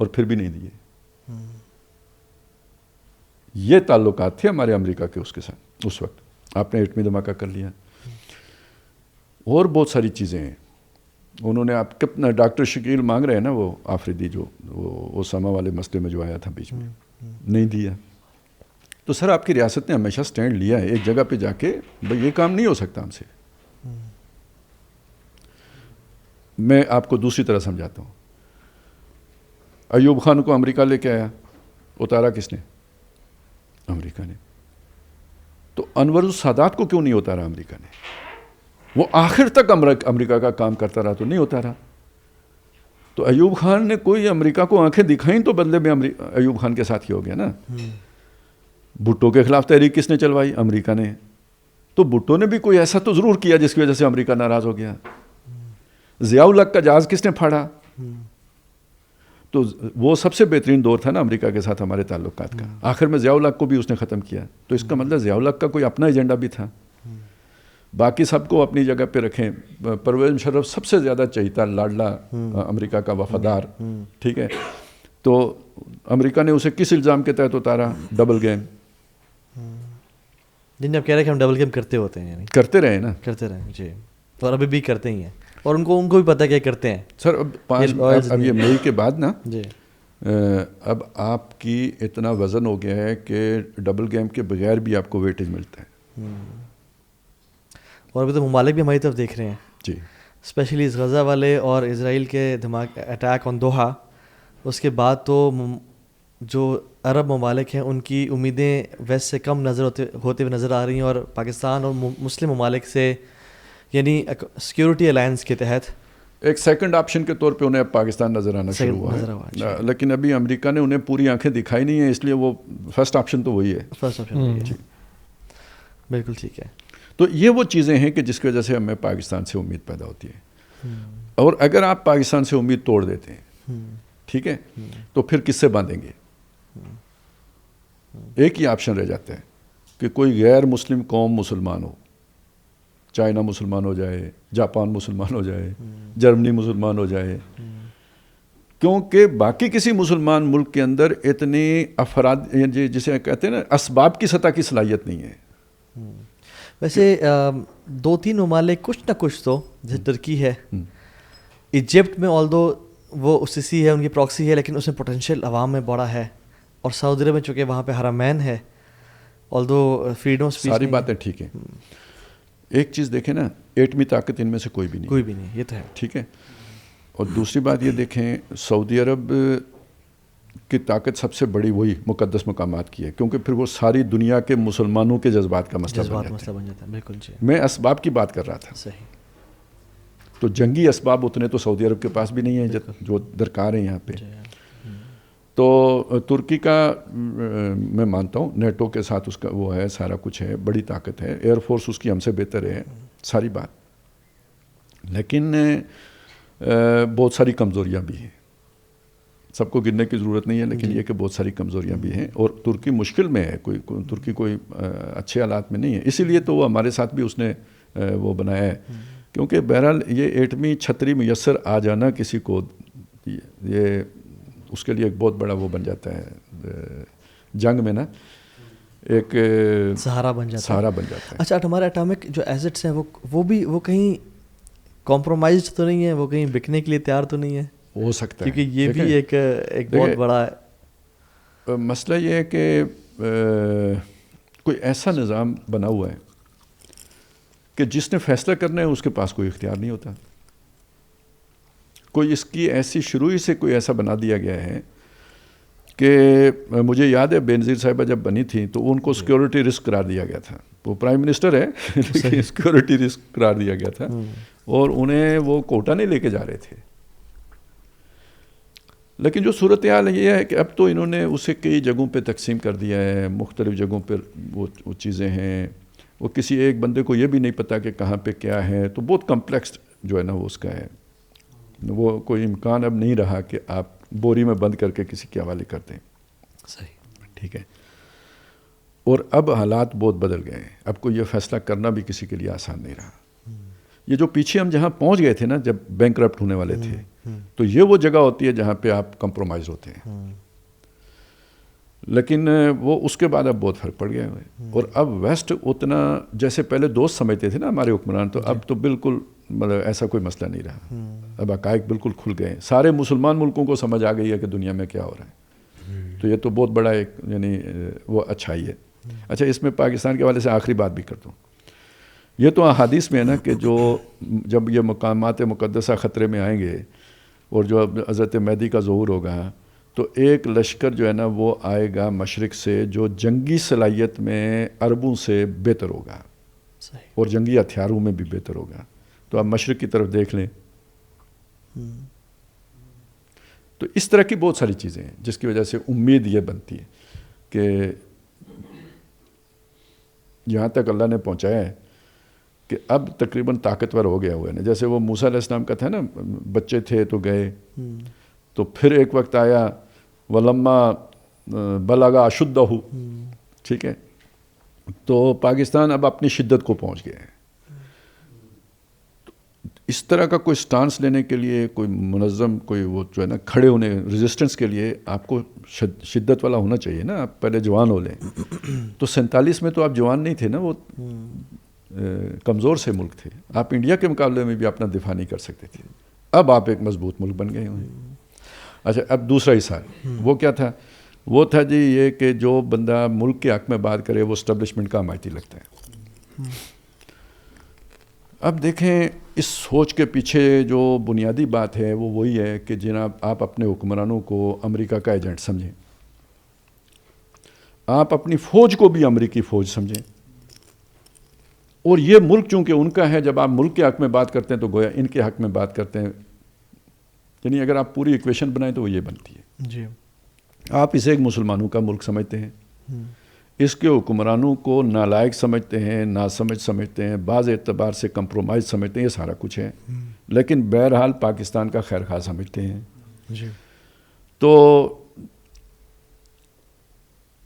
اور پھر بھی نہیں دیے. یہ تعلقات تھے ہمارے امریکہ کے اس کے ساتھ اس وقت. آپ نے ایٹمی دھماکہ کر لیا, اور بہت ساری چیزیں ہیں. انہوں نے آپ کتنا ڈاکٹر شکیل مانگ رہے ہیں نا, وہ آفریدی جو وہ اسامہ والے مسئلے میں جو آیا تھا بیچ میں, نہیں دیا. تو سر آپ کی ریاست نے ہمیشہ سٹینڈ لیا ہے ایک جگہ پہ جا کے, بھائی یہ کام نہیں ہو سکتا ہم سے. میں آپ کو دوسری طرح سمجھاتا ہوں. ایوب خان کو امریکہ لے کے آیا, اتارا کس نے؟ امریکہ نے. تو انور السادات کو کیوں نہیں اتارا امریکہ نے؟ وہ آخر تک امریکہ کا کام کرتا رہا تو نہیں ہوتا رہا. تو ایوب خان نے کوئی امریکہ کو آنکھیں دکھائیں تو بدلے میں ایوب خان کے ساتھ ہی ہو گیا نا. بھٹو کے خلاف تحریک کس نے چلوائی؟ امریکہ نے. تو بھٹو نے بھی کوئی ایسا تو ضرور کیا جس کی وجہ سے امریکہ ناراض ہو گیا. ضیاء الحق کا جہاز کس نے پھاڑا؟ تو وہ سب سے بہترین دور تھا نا امریکہ کے ساتھ ہمارے تعلقات کا. آخر میں ضیاء الحق کو بھی اس نے ختم کیا. تو اس کا مطلب ضیاء الحق کا کوئی اپنا ایجنڈا بھی تھا. باقی سب کو اپنی جگہ پہ رکھیں. پرویز مشرف سب سے زیادہ چہیتا لاڈلا امریکہ کا وفادار, ٹھیک ہے. تو امریکہ نے اسے کس الزام کے تحت اتارا؟ Double game. جن آپ کہہ رہے ہیں کہ ہم ڈبل گیم کرتے ہوتے ہیں, یعنی کرتے رہے نا, کرتے رہے جی, اور ابھی بھی کرتے ہی ہیں, اور ان کو بھی پتہ کیا کرتے ہیں. سر اب یہ مئی کے بعد نا جی اب آپ کی اتنا وزن ہو گیا ہے کہ ڈبل گیم کے بغیر بھی آپ کو ویٹیج ملتا ہے. اور ابھی تو ممالک بھی ہماری طرف دیکھ رہے ہیں جی, اسپیشلی اس غزہ والے اور اسرائیل کے اٹیک آن دوحہ. اس کے بعد تو جو عرب ممالک ہیں ان کی امیدیں ویسٹ سے کم ہوتے ہوئے نظر آ رہی ہیں, اور پاکستان اور مسلم ممالک سے یعنی سیکیورٹی الائنس کے تحت ایک سیکنڈ آپشن کے طور پہ انہیں پاکستان نظر آنا شروع ہوا ہے. لیکن ابھی امریکہ نے انہیں پوری آنکھیں دکھائی نہیں ہیں, اس لیے وہ فرسٹ آپشن تو وہی ہے. فرسٹ آپشن جی, بالکل ٹھیک ہے. تو یہ وہ چیزیں ہیں کہ جس کی وجہ سے ہمیں پاکستان سے امید پیدا ہوتی ہے. اور اگر آپ پاکستان سے امید توڑ دیتے ہیں, ٹھیک ہے, تو پھر کس سے باندھیں گے؟ ایک ہی آپشن رہ جاتا ہے کہ کوئی غیر مسلم قوم مسلمان ہو, چائنا مسلمان ہو جائے, جاپان مسلمان ہو جائے, جرمنی مسلمان ہو جائے, کیونکہ باقی کسی مسلمان ملک کے اندر اتنے افراد جسے کہتے ہیں نا اسباب کی سطح کی صلاحیت نہیں ہے. ویسے 2-3 ممالک کچھ نہ کچھ تو, جیسے ترکی ہے, ایجپٹ میں آلدو وہ اسیسی ہے, ان کی پراکسی ہے, لیکن اس میں پوٹینشیل عوام میں بڑا ہے, اور سعودی عرب میں چونکہ وہاں پہ حرمین ہے, آلدو فریڈم آف اسپیچ. ساری باتیں ٹھیک ہیں. ایک چیز دیکھیں نا, ایٹمی طاقت ان میں سے کوئی بھی نہیں, یہ تو ہے, ٹھیک ہے. اور دوسری بات یہ دیکھیں, سعودی عرب کی طاقت سب سے بڑی وہی مقدس مقامات کی ہے, کیونکہ پھر وہ ساری دنیا کے مسلمانوں کے جذبات کا مسئلہ بن جاتا ہے. بالکل جی. میں اسباب کی بات کر رہا تھا. صحیح. تو جنگی اسباب اتنے تو سعودی عرب کے پاس بھی نہیں ہیں جو درکار ہیں یہاں پہ. تو ترکی کا میں مانتا ہوں نیٹو کے ساتھ اس کا وہ ہے, سارا کچھ ہے, بڑی طاقت ہے, ایئر فورس اس کی ہم سے بہتر ہے, ساری بات. لیکن بہت ساری کمزوریاں بھی ہیں، سب کو گننے کی ضرورت نہیں ہے، لیکن یہ کہ بہت ساری کمزوریاں بھی ہیں، اور ترکی مشکل میں ہے، ترکی کوئی اچھے حالات میں نہیں ہے، اسی لیے تو وہ ہمارے ساتھ بھی اس نے وہ بنایا ہے، کیونکہ بہرحال یہ ایٹمی چھتری میسر آ جانا کسی کو، یہ اس کے لیے ایک بہت بڑا وہ بن جاتا ہے جنگ میں نا، ایک سہارا بن جاتا ہے۔ اچھا، ہمارے اٹامک جو ایسٹس ہیں وہ کہیں کمپرومائزڈ تو نہیں ہے، وہ کہیں بکنے کے لیے تیار تو نہیں ہے؟ ہو سکتا ہے، کیونکہ یہ بھی ایک بہت بڑا مسئلہ یہ ہے کہ کوئی ایسا نظام بنا ہوا ہے کہ جس نے فیصلہ کرنا ہے اس کے پاس کوئی اختیار نہیں ہوتا، کوئی اس کی ایسی شروع ہی سے کوئی ایسا بنا دیا گیا ہے کہ مجھے یاد ہے بینظیر صاحبہ جب بنی تھیں تو ان کو سیکورٹی رسک قرار دیا گیا تھا، وہ پرائم منسٹر ہے لیکن سیکورٹی رسک قرار دیا گیا تھا، اور انہیں وہ کوٹا نہیں لے کے جا رہے تھے، لیکن جو صورتحال یہ ہے کہ اب تو انہوں نے اسے کئی جگہوں پہ تقسیم کر دیا ہے، مختلف جگہوں پہ وہ چیزیں ہیں، وہ کسی ایک بندے کو یہ بھی نہیں پتا کہ کہاں پہ کیا ہے، تو بہت کمپلیکس جو ہے نا وہ اس کا ہے، وہ کوئی امکان اب نہیں رہا کہ آپ بوری میں بند کر کے کسی کے حوالے کر دیں۔ صحیح، ٹھیک ہے، اور اب حالات بہت بدل گئے ہیں، اب کوئی یہ فیصلہ کرنا بھی کسی کے لیے آسان نہیں رہا۔ یہ جو پیچھے ہم جہاں پہنچ گئے تھے نا جب بینکرپٹ ہونے والے تھے، تو یہ وہ جگہ ہوتی ہے جہاں پہ آپ کمپرومائز ہوتے ہیں، لیکن وہ اس کے بعد اب بہت فرق پڑ گیا ہے، اور اب ویسٹ اتنا جیسے پہلے دوست سمجھتے تھے نا ہمارے حکمران، تو اب تو بالکل مطلب ایسا کوئی مسئلہ نہیں رہا، اب حقائق بالکل کھل گئے، سارے مسلمان ملکوں کو سمجھ آ گئی ہے کہ دنیا میں کیا ہو رہا ہے، تو یہ تو بہت بڑا ایک یعنی وہ اچھائی ہے۔ اچھا، اس میں پاکستان کے حوالے سے آخری بات بھی کرتا ہوں، یہ تو احادیث میں ہے نا کہ جب یہ مقامات مقدسہ خطرے میں آئیں گے اور جو حضرت مہدی کا ظہور ہوگا تو ایک لشکر جو ہے نا وہ آئے گا مشرق سے جو جنگی صلاحیت میں عربوں سے بہتر ہوگا اور جنگی ہتھیاروں میں بھی بہتر ہوگا، تو آپ مشرق کی طرف دیکھ لیں، تو اس طرح کی بہت ساری چیزیں ہیں جس کی وجہ سے امید یہ بنتی ہے کہ یہاں تک اللہ نے پہنچایا ہے کہ اب تقریباً طاقتور ہو گیا ہوا ہے نا، جیسے وہ موسیٰ علیہ السلام کا تھا نا، بچے تھے تو گئے، تو پھر ایک وقت آیا وَلَمَّا بَلَغَ أَشُدَّهُ، ٹھیک ہے، تو پاکستان اب اپنی شدت کو پہنچ گیا ہے۔ اس طرح کا کوئی سٹانس لینے کے لیے کوئی منظم کوئی وہ جو ہے نا کھڑے ہونے ریزسٹنس کے لیے آپ کو شدت والا ہونا چاہیے نا، آپ پہلے جوان ہو لیں، تو 47 میں تو آپ جوان نہیں تھے نا، وہ کمزور سے ملک تھے، آپ انڈیا کے مقابلے میں بھی اپنا دفاع نہیں کر سکتے تھے، اب آپ ایک مضبوط ملک بن گئے ہوئے ہیں۔ اچھا، اب دوسرا حصہ وہ کیا تھا؟ وہ تھا جی یہ کہ جو بندہ ملک کے حق میں بات کرے وہ اسٹیبلشمنٹ کا حمایتی لگتا ہے۔ اب دیکھیں اس سوچ کے پیچھے جو بنیادی بات ہے وہ وہی ہے کہ جناب آپ اپنے حکمرانوں کو امریکہ کا ایجنٹ سمجھیں، آپ اپنی فوج کو بھی امریکی فوج سمجھیں، اور یہ ملک چونکہ ان کا ہے، جب آپ ملک کے حق میں بات کرتے ہیں تو گویا ان کے حق میں بات کرتے ہیں، یعنی اگر آپ پوری ایکویشن بنائیں تو وہ یہ بنتی ہے جی، آپ اسے ایک مسلمانوں کا ملک سمجھتے ہیں، اس کے حکمرانوں کو نالائق سمجھتے ہیں، ناسمجھ سمجھتے ہیں، بعض اعتبار سے کمپرومائز سمجھتے ہیں، یہ سارا کچھ ہے، لیکن بہرحال پاکستان کا خیر خواہ سمجھتے ہیں۔ جی، تو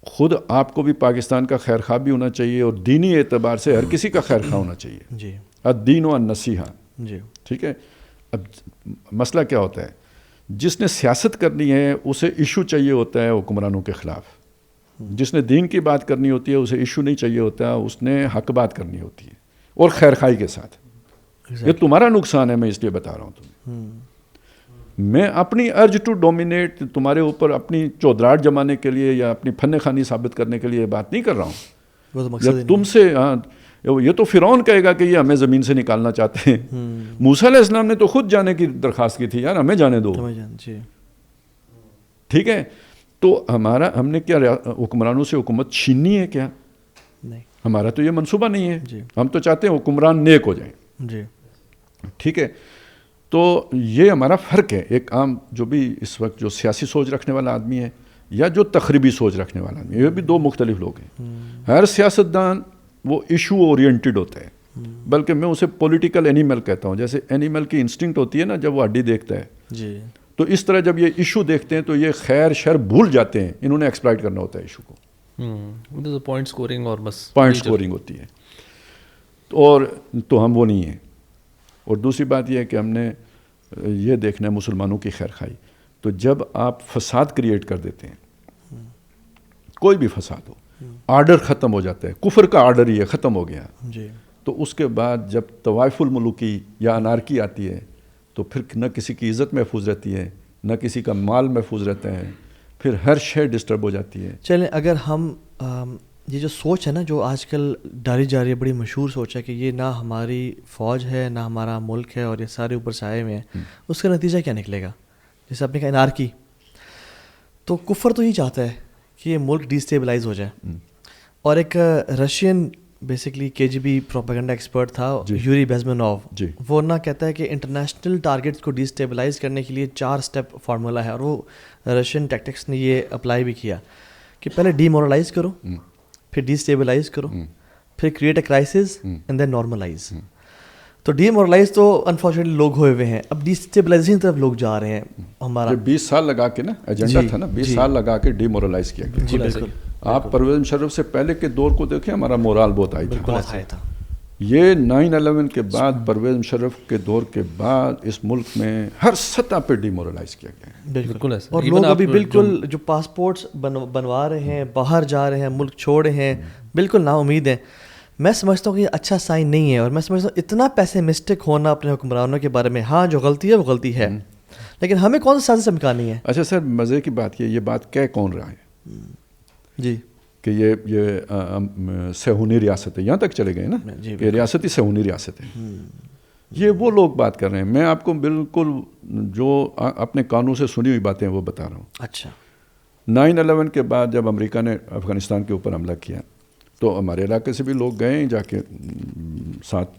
خود آپ کو بھی پاکستان کا خیر خواہ بھی ہونا چاہیے اور دینی اعتبار سے ہر کسی کا خیر خواہ ہونا چاہیے، جی، الدین و النصیحہ، جی، ٹھیک ہے۔ اب مسئلہ کیا ہوتا ہے، جس نے سیاست کرنی ہے اسے ایشو چاہیے ہوتا ہے حکمرانوں کے خلاف، جس نے دین کی بات کرنی ہوتی ہے اسے ایشو نہیں چاہیے ہوتا، اس نے حق بات کرنی ہوتی ہے اور خیر خواہی کے ساتھ۔ یہ تمہارا نقصان ہے، میں اس لیے بتا رہا ہوں تمہیں، میں اپنی ارج ٹو ڈومینیٹ تمہارے اوپر اپنی چودراہٹ جمانے کے لیے یا اپنی فن خوانی ثابت کرنے کے لیے بات نہیں کر رہا ہوں، وہ تو مقصد جب تم سے یہ تو فرعون کہے گا کہ یہ ہمیں زمین سے نکالنا چاہتے ہیں، موسیٰ علیہ السلام نے تو خود جانے کی درخواست کی تھی، یار ہمیں جانے دو، جی، ٹھیک ہے۔ تو ہم نے کیا حکمرانوں سے حکومت چھیننی ہے کیا؟ نہیں، ہمارا تو یہ منصوبہ نہیں ہے، جی، ہم تو چاہتے ہیں حکمران نیک ہو جائیں، جی، ٹھیک ہے۔ تو یہ ہمارا فرق ہے، ایک عام جو بھی اس وقت جو سیاسی سوچ رکھنے والا آدمی ہے یا جو تخریبی سوچ رکھنے والا آدمی ہے، یہ بھی دو مختلف لوگ ہیں۔ ہر سیاستدان وہ ایشو اورینٹڈ ہوتا ہے، بلکہ میں اسے پولیٹیکل اینیمل کہتا ہوں. جیسے اینیمل کی انسٹنکٹ ہوتی ہے نا جب وہ ہڈی دیکھتا ہے, جی, تو اس طرح جب یہ ایشو دیکھتے ہیں تو یہ خیر شر بھول جاتے ہیں, انہوں نے ایکسپلائٹ کرنا ہوتا ہے ایشو کو. پوائنٹ سکورنگ اور بس پوائنٹ سکورنگ ہوتی ہے, اور تو ہم وہ نہیں ہیں. اور دوسری بات یہ ہے کہ ہم نے یہ دیکھنا ہے مسلمانوں کی خیر خواہی. تو جب آپ فساد کریٹ کر دیتے ہیں, کوئی بھی فساد ہو, آرڈر ختم ہو جاتا ہے, کفر کا آرڈر ہی ہے, ختم ہو گیا, جی, تو اس کے بعد جب طوائف الملوکی یا انارکی آتی ہے تو پھر نہ کسی کی عزت محفوظ رہتی ہے, نہ کسی کا مال محفوظ رہتا ہے, پھر ہر شے ڈسٹرب ہو جاتی ہے. چلیں اگر ہم یہ جو سوچ ہے نا جو آج کل ڈالی جا رہی ہے, بڑی مشہور سوچ ہے کہ یہ نہ ہماری فوج ہے نہ ہمارا ملک ہے اور یہ سارے اوپر سائے میں ہیں, اس کا نتیجہ کیا نکلے گا؟ جیسے آپ نے کہا انارکی, تو کفر تو یہ چاہتا ہے کہ یہ ملک ڈیسٹیبلائز ہو جائے. اور ایک Russian basically KGB propaganda expert تھا یوری بیزمنوف, وہ نہ کہتا ہے کہ انٹرنیشنل ٹارگیٹس کو ڈیسٹیبلائز کرنے کے لیے 4 اسٹیپ فارمولا ہے, اور وہ رشین ٹیکٹکس نے یہ اپلائی بھی کیا کہ پہلے ڈی مورلائز کرو, پھر ڈیسٹیبلائز کرو, پھر create a crisis and then normalize. تو ڈی مورلائز تو انفارچونیٹلی لوگ ہوئے ہوئے ہیں, اب ڈیسٹیبلائزیشن کی طرف لوگ جا رہے ہیں. ہمارا 20 سال لگا کے نا ایجنڈا تھا نا, 20 سال لگا کے ڈی مورلائز کیا گیا. جی بالکل. آپ پرویز مشرف سے پہلے کے دور کو دیکھیں, ہمارا مورال بہت ہائی تھا. تھا. یہ 9/11 کے بعد پرویز مشرف کے دور کے بعد اس ملک میں ہر سطح پہ ڈی مورلائز کیا گیا ہے. بالکل ایسا. اور لوگ ابھی بالکل جو پاسپورٹس بنوا رہے ہیں, باہر جا رہے ہیں, ملک چھوڑ رہے ہیں, بالکل نا امید ہیں. میں سمجھتا ہوں کہ یہ اچھا سائن نہیں ہے, اور میں سمجھتا ہوں اتنا پیسمسٹک ہونا اپنے حکمرانوں کے بارے میں, ہاں جو غلطی ہے وہ غلطی ہے, لیکن ہمیں کون سا سازش چمکانی ہے؟ اچھا سر, مزے کی بات یہ بات کہہ کون رہا ہے جی کہ یہ صہیونی ریاست ہے, یہاں تک چلے گئے نا کہ ریاستی صہیونی ریاست ہے. یہ وہ لوگ بات کر رہے ہیں. میں آپ کو بالکل جو اپنے کانوں سے سنی ہوئی باتیں وہ بتا رہا ہوں. اچھا, 9/11 کے بعد جب امریکہ نے افغانستان کے اوپر حملہ کیا تو ہمارے علاقے سے بھی لوگ گئے جا کے ساتھ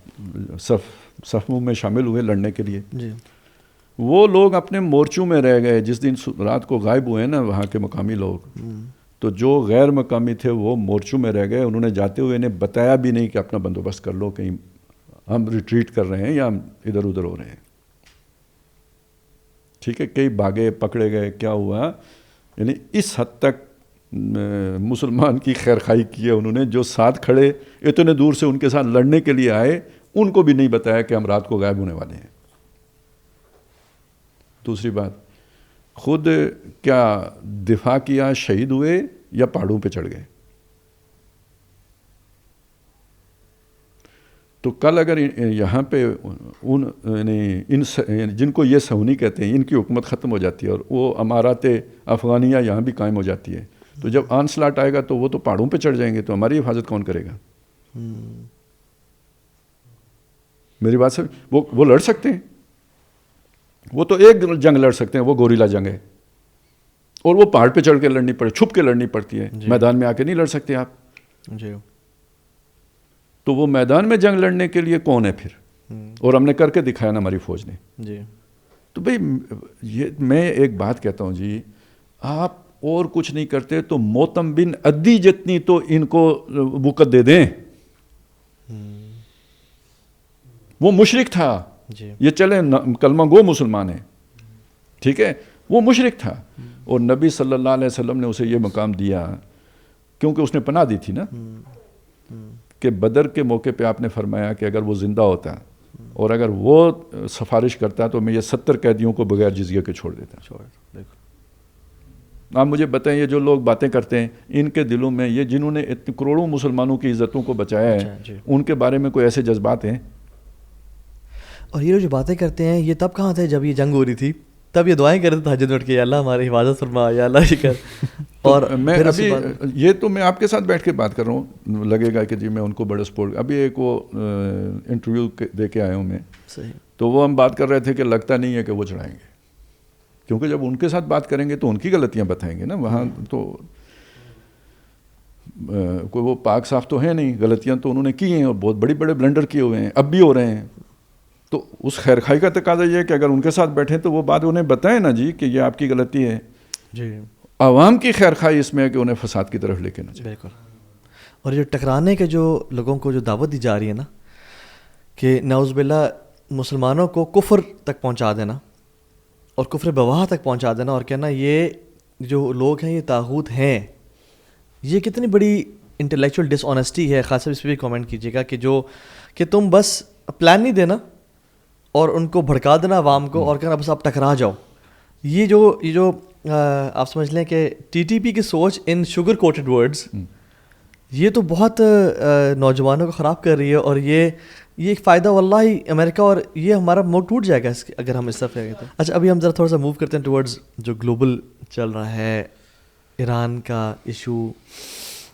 صفوں میں شامل ہوئے لڑنے کے لیے. جی, وہ لوگ اپنے مورچوں میں رہ گئے. جس دن رات کو غائب ہوئے نا وہاں کے مقامی لوگ, تو جو غیر مقامی تھے وہ مورچوں میں رہ گئے. انہوں نے جاتے ہوئے انہیں بتایا بھی نہیں کہ اپنا بندوبست کر لو, کہیں ہم ریٹریٹ کر رہے ہیں یا ہم ادھر ادھر ہو رہے ہیں. ٹھیک ہے, کئی بھاگے, پکڑے گئے, کیا ہوا. یعنی اس حد تک مسلمان کی خیر خواہی کی ہے انہوں نے. جو ساتھ کھڑے اتنے دور سے ان کے ساتھ لڑنے کے لیے آئے, ان کو بھی نہیں بتایا کہ ہم رات کو غائب ہونے والے ہیں. دوسری بات, خود کیا دفاع کیا, شہید ہوئے یا پہاڑوں پہ چڑھ گئے. تو کل اگر یہاں پہ ان جن کو یہ صہیونی کہتے ہیں ان کی حکومت ختم ہو جاتی ہے اور وہ امارات افغانیہ یہاں بھی قائم ہو جاتی ہے, تو جب آنسلاٹ آئے گا تو وہ تو پہاڑوں پہ چڑھ جائیں گے, تو ہماری حفاظت کون کرے گا؟ میری بات سے وہ لڑ سکتے ہیں, وہ تو ایک جنگ لڑ سکتے ہیں, وہ گوریلا جنگ ہے, اور وہ پہاڑ پہ چڑھ کے لڑنی پڑے, چھپ کے لڑنی پڑتی ہے. میدان میں آ کے نہیں لڑ سکتے آپ. جی, تو وہ میدان میں جنگ لڑنے کے لیے کون ہے پھر؟ اور ہم نے کر کے دکھایا نا ہماری فوج نے. جی, تو بھئی یہ میں ایک بات کہتا ہوں جی, آپ اور کچھ نہیں کرتے تو موتم بن عدی جتنی تو ان کو وقت دے دیں. وہ مشرک تھا, یہ چلے کلمہ گو مسلمان ہے, ٹھیک ہے, وہ مشرک تھا, اور نبی صلی اللہ علیہ وسلم نے اسے یہ مقام دیا کیونکہ اس نے پناہ دی تھی نا, کہ بدر کے موقع پہ آپ نے فرمایا کہ اگر وہ زندہ ہوتا اور اگر وہ سفارش کرتا تو میں یہ 70 قیدیوں کو بغیر جزیہ کے چھوڑ دیتا. آپ مجھے بتائیں, یہ جو لوگ باتیں کرتے ہیں ان کے دلوں میں, یہ جنہوں نے کروڑوں مسلمانوں کی عزتوں کو بچایا ہے, ان کے بارے میں کوئی ایسے جذبات ہیں؟ اور یہ جو باتیں کرتے ہیں یہ تب کہاں تھے جب یہ جنگ ہو رہی تھی, تب یہ دعائیں کرتے تھے تہجد اٹھ کے, یا اللہ ہماری حفاظت فرما, یا اللہ یہ کر. اور میں ابھی یہ تو میں آپ کے ساتھ بیٹھ کے بات کر رہا ہوں, لگے گا کہ جی میں ان کو بڑا سپورٹ. ابھی ایک وہ انٹرویو دے کے آیا ہوں میں, تو وہ ہم بات کر رہے تھے کہ لگتا نہیں ہے کہ وہ چڑھائیں گے, کیونکہ جب ان کے ساتھ بات کریں گے تو ان کی غلطیاں بتائیں گے نا. وہاں تو کوئی وہ پاک صاف تو ہے نہیں, غلطیاں تو انہوں نے کی ہیں اور بہت بڑے بلنڈر کیے ہوئے ہیں, اب بھی ہو رہے ہیں. تو اس خیر خواہی کا تقاضا یہ ہے کہ اگر ان کے ساتھ بیٹھیں تو وہ بات انہیں بتائیں نا جی کہ یہ آپ کی غلطی ہے. جی, عوام کی خیر خواہی اس میں ہے کہ انہیں فساد کی طرف لے کے نہ جائے. بالکل. اور جو ٹکرانے کے جو لوگوں کو جو دعوت دی جا رہی ہے نا کہ نعوذ باللہ مسلمانوں کو کفر تک پہنچا دینا اور کفر بواہ تک پہنچا دینا اور کہنا یہ جو لوگ ہیں یہ طاغوت ہیں. یہ کتنی بڑی انٹلیکچوئل ڈس آنیسٹی ہے. خاص طور اس پہ بھی کامنٹ کیجیے گا کہ تم بس پلان نہیں دینا اور ان کو بھڑکا دینا عوام کو اور کہنا بس آپ ٹکرا جاؤ. یہ جو آپ سمجھ لیں کہ ٹی ٹی پی کی سوچ ان شوگر کوٹڈ ورڈز یہ تو بہت نوجوانوں کو خراب کر رہی ہے. اور یہ ایک فائدہ واللہ امریکہ اور یہ ہمارا ملک ٹوٹ جائے گا اگر ہم اس طرف رہیں تو. اچھا ابھی ہم ذرا تھوڑا سا موو کرتے ہیں ٹورڈز جو گلوبل چل رہا ہے ایران کا ایشو.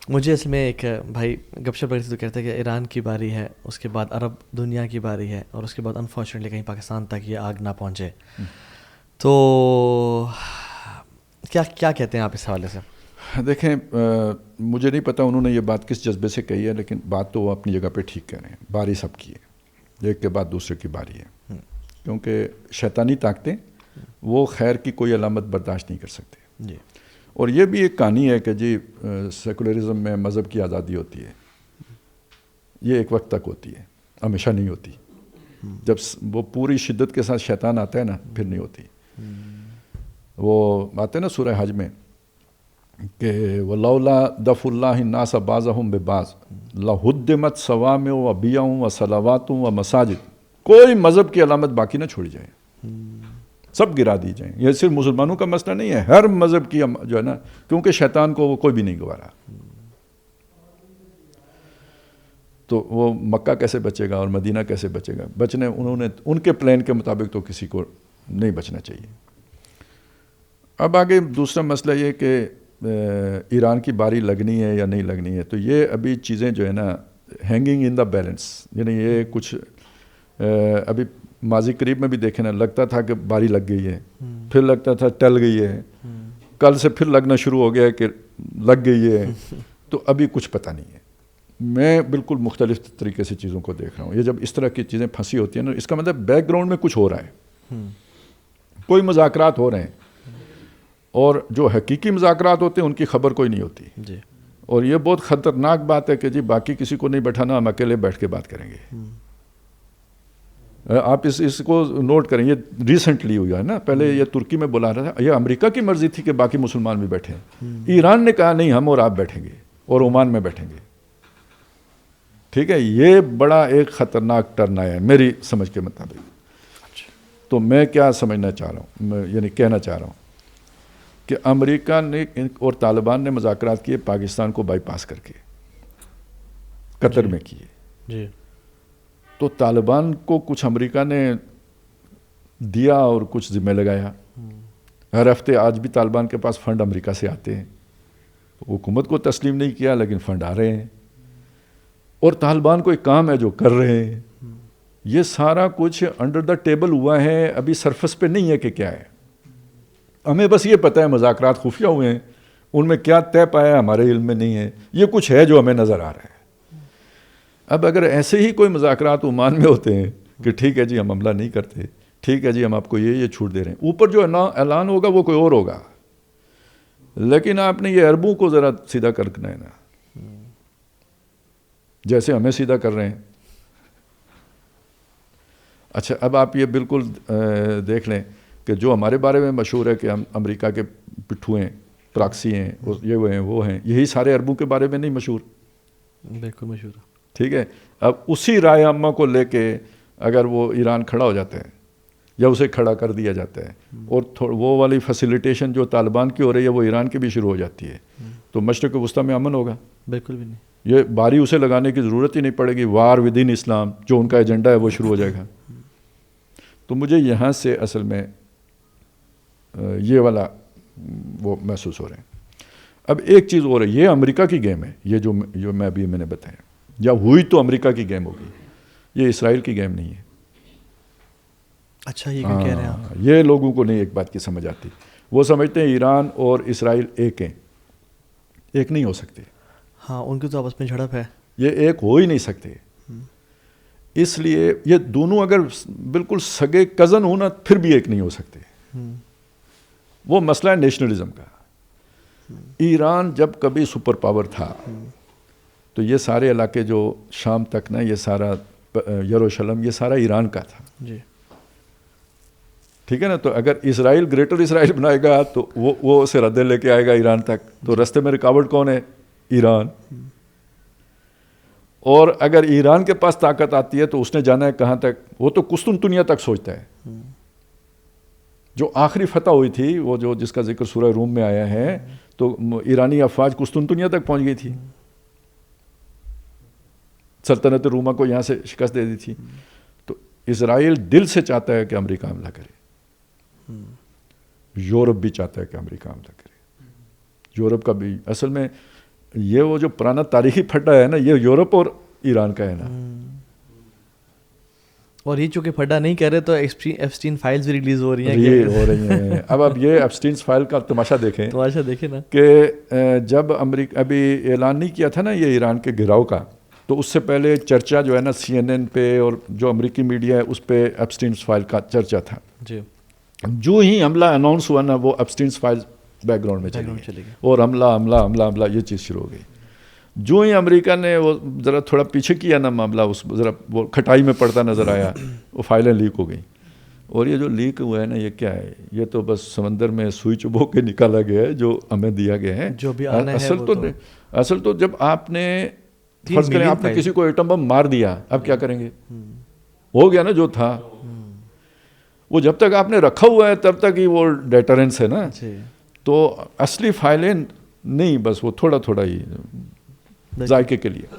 مجھے اس میں ایک بھائی گپ شپ رہی تھی تو کہتے ہیں کہ ایران کی باری ہے, اس کے بعد عرب دنیا کی باری ہے, اور اس کے بعد انفارچونیٹلی کہیں پاکستان تک یہ آگ نہ پہنچے. تو کیا کہتے ہیں آپ اس حوالے سے؟ دیکھیں مجھے نہیں پتہ انہوں نے یہ بات کس جذبے سے کہی ہے, لیکن بات تو وہ اپنی جگہ پہ ٹھیک کہہ رہے ہیں. باری سب کی ہے, ایک کے بعد دوسرے کی باری ہے, کیونکہ شیطانی طاقتیں وہ خیر کی کوئی علامت برداشت نہیں کر سکتے. جی. اور یہ بھی ایک کہانی ہے کہ جی سیکولرزم میں مذہب کی آزادی ہوتی ہے, یہ ایک وقت تک ہوتی ہے, ہمیشہ نہیں ہوتی. جب وہ پوری شدت کے ساتھ شیطان آتا ہے نا پھر نہیں ہوتی. وہ آتے ہیں نا سورہ حج میں کہ وَلَوْلَا دَفْعُ اللَّهِ النَّاسَ بَعْضَهُمْ بِبَعْضٍ لَهُدِّمَتْ صَوَامِعُ وَبِيَعٌ وَصَلَوَاتٌ وَمَسَاجِدُ. کوئی مذہب کی علامت باقی نہ چھوڑی جائے, سب گرا دی جائیں. یہ صرف مسلمانوں کا مسئلہ نہیں ہے, ہر مذہب کی جو ہے نا, کیونکہ شیطان کو وہ کوئی بھی نہیں گوارا. تو وہ مکہ کیسے بچے گا اور مدینہ کیسے بچے گا؟ بچنے انہوں نے ان کے پلان کے مطابق تو کسی کو نہیں بچنا چاہیے. اب آگے دوسرا مسئلہ یہ کہ ایران کی باری لگنی ہے یا نہیں لگنی ہے. تو یہ ابھی چیزیں جو ہے نا ہینگنگ ان دا بیلنس, یعنی یہ کچھ ابھی ماضی قریب میں بھی دیکھیں نا, لگتا تھا کہ باری لگ گئی ہے, پھر لگتا تھا ٹل گئی ہے, کل سے پھر لگنا شروع ہو گیا ہے کہ لگ گئی ہے. تو ابھی کچھ پتہ نہیں ہے. میں بالکل مختلف طریقے سے چیزوں کو دیکھ رہا ہوں. یہ جب اس طرح کی چیزیں پھنسی ہوتی ہیں نا, اس کا مطلب بیک گراؤنڈ میں کچھ ہو رہا ہے, کوئی مذاکرات ہو رہے ہیں, اور جو حقیقی مذاکرات ہوتے ہیں ان کی خبر کوئی نہیں ہوتی. جی. اور یہ بہت خطرناک بات ہے کہ جی باقی کسی کو نہیں بیٹھانا, ہم اکیلے بیٹھ کے بات کریں گے. آپ اس کو نوٹ کریں, یہ ریسنٹلی ہوا ہے نا. پہلے یہ ترکی میں بلا رہا تھا, یہ امریکہ کی مرضی تھی کہ باقی مسلمان بھی بیٹھیں. ایران نے کہا نہیں, ہم اور آپ بیٹھیں گے اور عمان میں بیٹھیں گے. ٹھیک ہے, یہ بڑا ایک خطرناک ٹرن آیا ہے میری سمجھ کے مطابق. تو میں کیا سمجھنا چاہ رہا ہوں, یعنی کہنا چاہ رہا ہوں کہ امریکہ نے اور طالبان نے مذاکرات کیے پاکستان کو بائی پاس کر کے, قطر میں کیے. جی. تو طالبان کو کچھ امریکہ نے دیا اور کچھ ذمہ لگایا. ہر ہفتے آج بھی طالبان کے پاس فنڈ امریکہ سے آتے ہیں, حکومت کو تسلیم نہیں کیا لیکن فنڈ آ رہے ہیں, اور طالبان کو ایک کام ہے جو کر رہے ہیں. یہ سارا کچھ انڈر دا ٹیبل ہوا ہے, ابھی سرفس پہ نہیں ہے کہ کیا ہے. ہمیں بس یہ پتہ ہے مذاکرات خفیہ ہوئے ہیں, ان میں کیا طے پایا ہمارے علم میں نہیں ہے. یہ کچھ ہے جو ہمیں نظر آ رہا ہے. اب اگر ایسے ہی کوئی مذاکرات عمان میں ہوتے ہیں کہ ٹھیک ہے جی ہم حملہ نہیں کرتے, ٹھیک ہے جی ہم آپ کو یہ چھوٹ دے رہے ہیں, اوپر جو اعلان ہوگا وہ کوئی اور ہوگا, لیکن آپ نے یہ عربوں کو ذرا سیدھا کرنا ہے نا, جیسے ہمیں سیدھا کر رہے ہیں. اچھا اب آپ یہ بالکل دیکھ لیں کہ جو ہمارے بارے میں مشہور ہے کہ ہم امریکہ کے پٹھو ہیں, پراکسی ہیں, یہ ہیں وہ ہیں, یہی سارے عربوں کے بارے میں نہیں مشہور؟ بالکل مشہور ہے. ٹھیک ہے, اب اسی رائے عامہ کو لے کے اگر وہ ایران کھڑا ہو جاتا ہے یا اسے کھڑا کر دیا جاتا ہے, اور وہ والی فیسیلیٹیشن جو طالبان کی ہو رہی ہے وہ ایران کی بھی شروع ہو جاتی ہے, تو مشرق وسطیٰ میں امن ہوگا؟ بالکل بھی نہیں. یہ باری اسے لگانے کی ضرورت ہی نہیں پڑے گی. وار ود ان اسلام جو ان کا ایجنڈا ہے وہ شروع ہو جائے گا. تو مجھے یہاں سے اصل میں یہ والا وہ محسوس ہو رہے ہیں. اب ایک چیز اور ہے, یہ امریکہ کی گیم ہے, یہ جو میں نے بتایا, یا ہوئی تو امریکہ کی گیم ہوگی, یہ اسرائیل کی گیم نہیں ہے. اچھا, یہ کیوں کہہ رہے ہیں آپ؟ یہ لوگوں کو نہیں ایک بات کی سمجھ آتی. وہ سمجھتے ہیں ایران اور اسرائیل ایک ہیں, ایک نہیں ہو سکتے. ہاں, ان کی تو آپس میں جھڑپ ہے, یہ ایک ہو ہی نہیں سکتے. اس لیے یہ دونوں اگر بالکل سگے کزن ہوں نا پھر بھی ایک نہیں ہو سکتے. وہ مسئلہ ہے نیشنلزم کا. ایران جب کبھی سپر پاور تھا تو یہ سارے علاقے جو شام تک نا یہ سارا یروشلم یہ سارا ایران کا تھا. جی ٹھیک ہے نا. تو اگر اسرائیل گریٹر اسرائیل بنائے گا تو وہ اسے ردے لے کے آئے گا ایران تک, تو رستے میں رکاوٹ کون ہے؟ ایران. اور اگر ایران کے پاس طاقت آتی ہے تو اس نے جانا ہے کہاں تک؟ وہ تو قسطنطنیہ تک سوچتا ہے. جو آخری فتح ہوئی تھی وہ جو جس کا ذکر سورہ روم میں آیا ہے, تو ایرانی افواج قسطنطنیہ تک پہنچ گئی تھی, سلطنت روما کو یہاں سے شکست دے دی تھی. تو اسرائیل دل سے چاہتا ہے کہ امریکہ حملہ کرے, یورپ بھی چاہتا ہے کہ امریکہ حملہ کرے. یورپ کا بھی اصل میں یہ وہ جو پرانا تاریخی پھڈا ہے نا, یہ یورپ اور ایران کا ہے نا. اور یہ چونکہ پھڈا نہیں کر رہے تو ایپسٹین فائلز بھی ریلیز ہو رہی ہیں. یہ ہو رہی ہیں. اب یہ ایپسٹینز فائل کا تماشا دیکھیں. تماشا دیکھیں نا کہ جب امریکہ ابھی اعلان نہیں کیا تھا نا یہ ایران کے گھراؤ کا, تو اس سے پہلے چرچا جو ہے نا CNN پہ اور جو امریکی میڈیا ہے اس پہ ایپسٹینز فائل کا چرچا تھا. جی جو ہی حملہ اناؤنس ہوا نا وہ ایپسٹینز فائل بیک گراؤنڈ میں چلی گئی اور حملہ یہ چیز شروع ہو گئی. جو ہی امریکہ نے وہ ذرا تھوڑا پیچھے کیا نا معاملہ, اس ذرا وہ کھٹائی میں پڑتا نظر آیا, وہ فائلیں لیک ہو گئیں. اور یہ جو لیک ہوا ہے نا یہ کیا ہے؟ یہ تو بس سمندر میں سوئی چبو کے نکالا گیا ہے جو ہمیں دیا گیا ہے. جو بھی آنا ہے اصل تو جب آپ نے فرض کریں آپ نے کسی کو ایٹم بم مار دیا, اب کیا کریں گے؟ ہو گیا نا جو تھا. وہ جب تک آپ نے رکھا ہوا ہے تب تک ہی وہ ڈیٹرنس ہے نا. تو اصلی فائلیں نہیں, بس وہ تھوڑا تھوڑا ہی ذائقے کے لیے.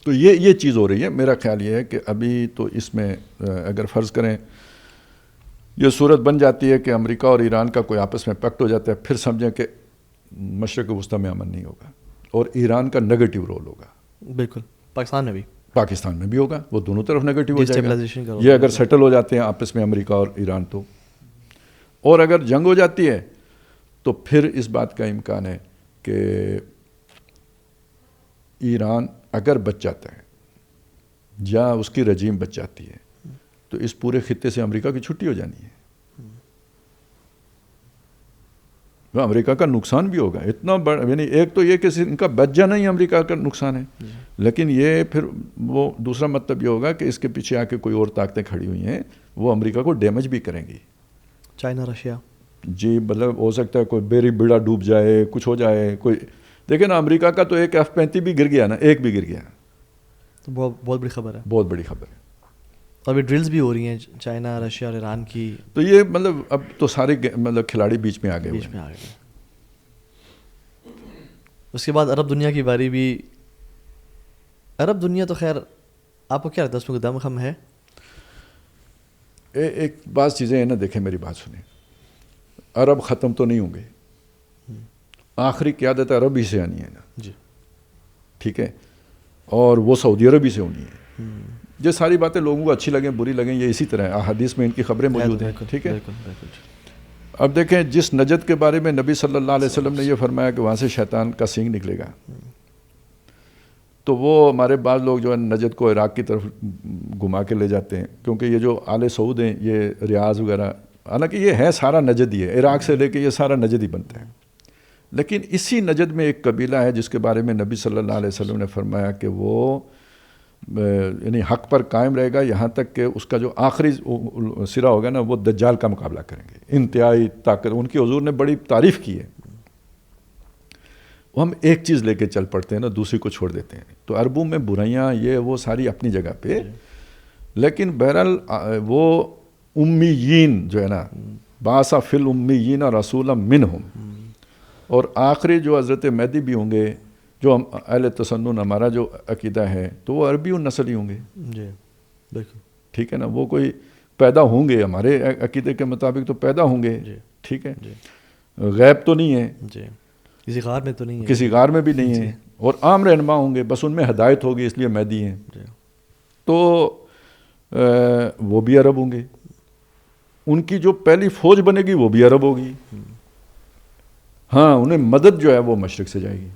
تو یہ چیز ہو رہی ہے. میرا خیال یہ ہے کہ ابھی تو اس میں اگر فرض کریں یہ صورت بن جاتی ہے کہ امریکہ اور ایران کا کوئی آپس میں پیکٹ ہو جاتا ہے, پھر سمجھیں کہ مشرق وسطیٰ میں امن نہیں ہوگا اور ایران کا نیگیٹو رول ہوگا. بالکل پاکستان میں بھی ہوگا, وہ دونوں طرف نیگیٹو ہو جائے گا. کا یہ اگر سیٹل ہو جاتے ہیں آپس میں امریکہ اور ایران تو. اور اگر جنگ ہو جاتی ہے تو پھر اس بات کا امکان ہے کہ ایران اگر بچ جاتا ہے یا اس کی رجیم بچ جاتی ہے تو اس پورے خطے سے امریکہ کی چھٹی ہو جانی ہے. امریکہ کا نقصان بھی ہوگا اتنا بڑا, یعنی ایک تو یہ کہ ان کا بچ جانا ہی امریکہ کا نقصان ہے, لیکن یہ پھر وہ دوسرا مطلب یہ ہوگا کہ اس کے پیچھے آ کے کوئی اور طاقتیں کھڑی ہوئی ہیں, وہ امریکہ کو ڈیمیج بھی کریں گی. چائنا, رشیا, جی مطلب ہو سکتا ہے کوئی بیری بیڑا ڈوب جائے, کچھ ہو جائے. کوئی دیکھیں نا امریکہ کا تو ایک F-35 بھی گر گیا نا, ایک بھی گر گیا تو بہت بڑی خبر ہے. بہت بڑی خبر ہے. ابھی ڈرلز بھی ہو رہی ہیں چائنا, رشیا اور ایران کی. تو یہ مطلب اب تو سارے مطلب کھلاڑی بیچ میں آ گئے. اس کے بعد عرب دنیا کی باری بھی. عرب دنیا تو خیر آپ کو کیا لگتا ہے اس میں دم خم ہے؟ ایک بعض چیزیں ہیں نا, دیکھیں میری بات سنیں, عرب ختم تو نہیں ہوں گے, آخری قیادت عرب ہی سے آنی ہے نا. جی ٹھیک ہے, اور وہ سعودی عرب ہی سے ہونی ہے. یہ ساری باتیں لوگوں کو اچھی لگیں بری لگیں, یہ اسی طرح ہے. احادیث میں ان کی خبریں موجود ہیں. ٹھیک ہے. اب دیکھیں جس نجد کے بارے میں نبی صلی اللہ علیہ وسلم نے یہ فرمایا کہ وہاں سے شیطان کا سینگ نکلے گا, تو وہ ہمارے بعض لوگ جو ہے نجد کو عراق کی طرف گھما کے لے جاتے ہیں, کیونکہ یہ جو آل سعود ہیں یہ ریاض وغیرہ, حالانکہ یہ ہے سارا نجد ہی ہے, عراق سے لے کے یہ سارا نجد ہی بنتا ہے. لیکن اسی نجد میں ایک قبیلہ ہے جس کے بارے میں نبی صلی اللہ علیہ وسلم نے فرمایا کہ وہ یعنی حق پر قائم رہے گا یہاں تک کہ اس کا جو آخری سرا ہوگا نا وہ دجال کا مقابلہ کریں گے. انتہائی طاقت, ان کی حضور نے بڑی تعریف کی ہے. ہم ایک چیز لے کے چل پڑتے ہیں نا, دوسری کو چھوڑ دیتے ہیں. تو عربوں میں برائیاں یہ وہ ساری اپنی جگہ پہ, لیکن بہرحال وہ امیین جو ہے نا, باسا فی الامیین رسولا منہم, اور آخری جو حضرت مہدی بھی ہوں گے, جو اہل تسنن ہمارا جو عقیدہ ہے تو وہ عربی نسل ہی ہوں گے. جی بالکل ٹھیک ہے نا, وہ کوئی پیدا ہوں گے ہمارے عقیدے کے مطابق تو پیدا ہوں گے. ٹھیک ہے, غیب تو نہیں ہے, کسی غار میں تو نہیں ہے, کسی غار میں بھی نہیں ہے, اور عام رہنما ہوں گے, بس ان میں ہدایت ہوگی اس لیے مہدی ہیں. تو وہ بھی عرب ہوں گے, ان کی جو پہلی فوج بنے گی وہ بھی عرب ہوگی. ہاں انہیں مدد جو ہے وہ مشرق سے جائے گی.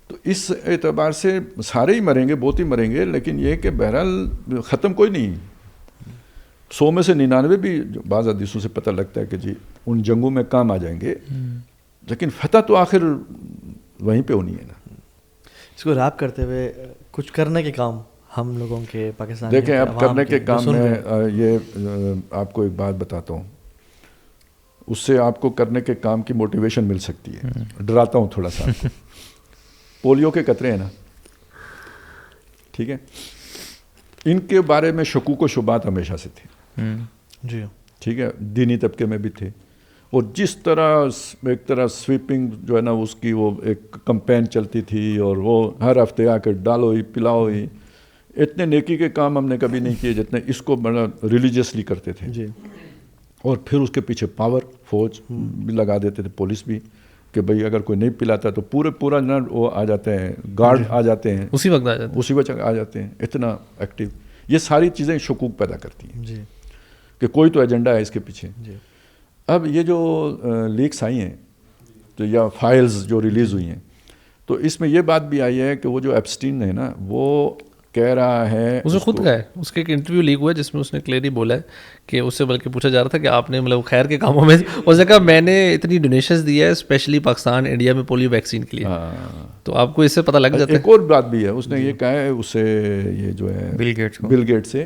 تو اس اعتبار سے سارے ہی مریں گے, بہت ہی مریں گے, لیکن یہ کہ بہرحال ختم کوئی نہیں. 100 میں سے 99 بھی بعض حدیثوں سے پتہ لگتا ہے کہ جی ان جنگوں میں کام آ جائیں گے, لیکن فتح تو آخر وہیں پہ ہونی ہے نا. اس کو ریپ کرتے ہوئے کچھ کرنے کے کام ہم لوگوں کے پاکستان دیکھیں اب کرنے کے کام میں یہ آپ کو ایک بات بتاتا ہوں, اس سے آپ کو کرنے کے کام کی موٹیویشن مل سکتی ہے. ڈراتا ہوں تھوڑا سا آپ کو. پولیو کے قطرے ہیں نا, ٹھیک ہے, ان کے بارے میں شکوک و شبہات ہمیشہ سے تھے, جی ٹھیک ہے, دینی طبقے میں بھی تھے. اور جس طرح ایک طرح سویپنگ جو ہے نا اس کی وہ ایک کمپین چلتی تھی, اور وہ ہر ہفتے آ کے ڈالو ہی پلاؤ ہی, اتنے نیکی کے کام ہم نے کبھی نہیں کیے جتنے اس کو بڑا ریلیجیسلی کرتے تھے. جی. اور پھر اس کے پیچھے پاور فوج بھی لگا دیتے تھے, پولیس بھی, کہ بھئی اگر کوئی نہیں پلاتا تو پورا نا وہ آ جاتے ہیں, گارڈ آ جاتے ہیں, اسی وقت آ جاتے ہیں, اتنا ایکٹیو. یہ ساری چیزیں شکوک پیدا کرتی ہیں جی کہ کوئی تو ایجنڈا ہے اس کے پیچھے. جی. اب یہ جو لیکس آئی ہیں تو یا فائلز جو ریلیز ہوئی ہیں, تو اس میں یہ بات بھی آئی ہے کہ وہ جو ایپسٹین ہے نا وہ کہہ رہا ہے, اس نے خود کہا ہے, اس کے ایک انٹرویو لیک ہوا ہے جس میں اس نے کلیئرلی بولا ہے کہ اس سے بلکہ پوچھا جا رہا تھا کہ آپ نے مطلب خیر کے کاموں میں, اس نے کہا میں نے اتنی ڈونیشنز دی ہے اسپیشلی پاکستان انڈیا میں پولیو ویکسین کے لیے. تو آپ کو اس سے پتہ لگ جاتا ہے. ایک اور بات بھی ہے, اس نے یہ کہا ہے اسے, یہ جو ہے بل گیٹ سے,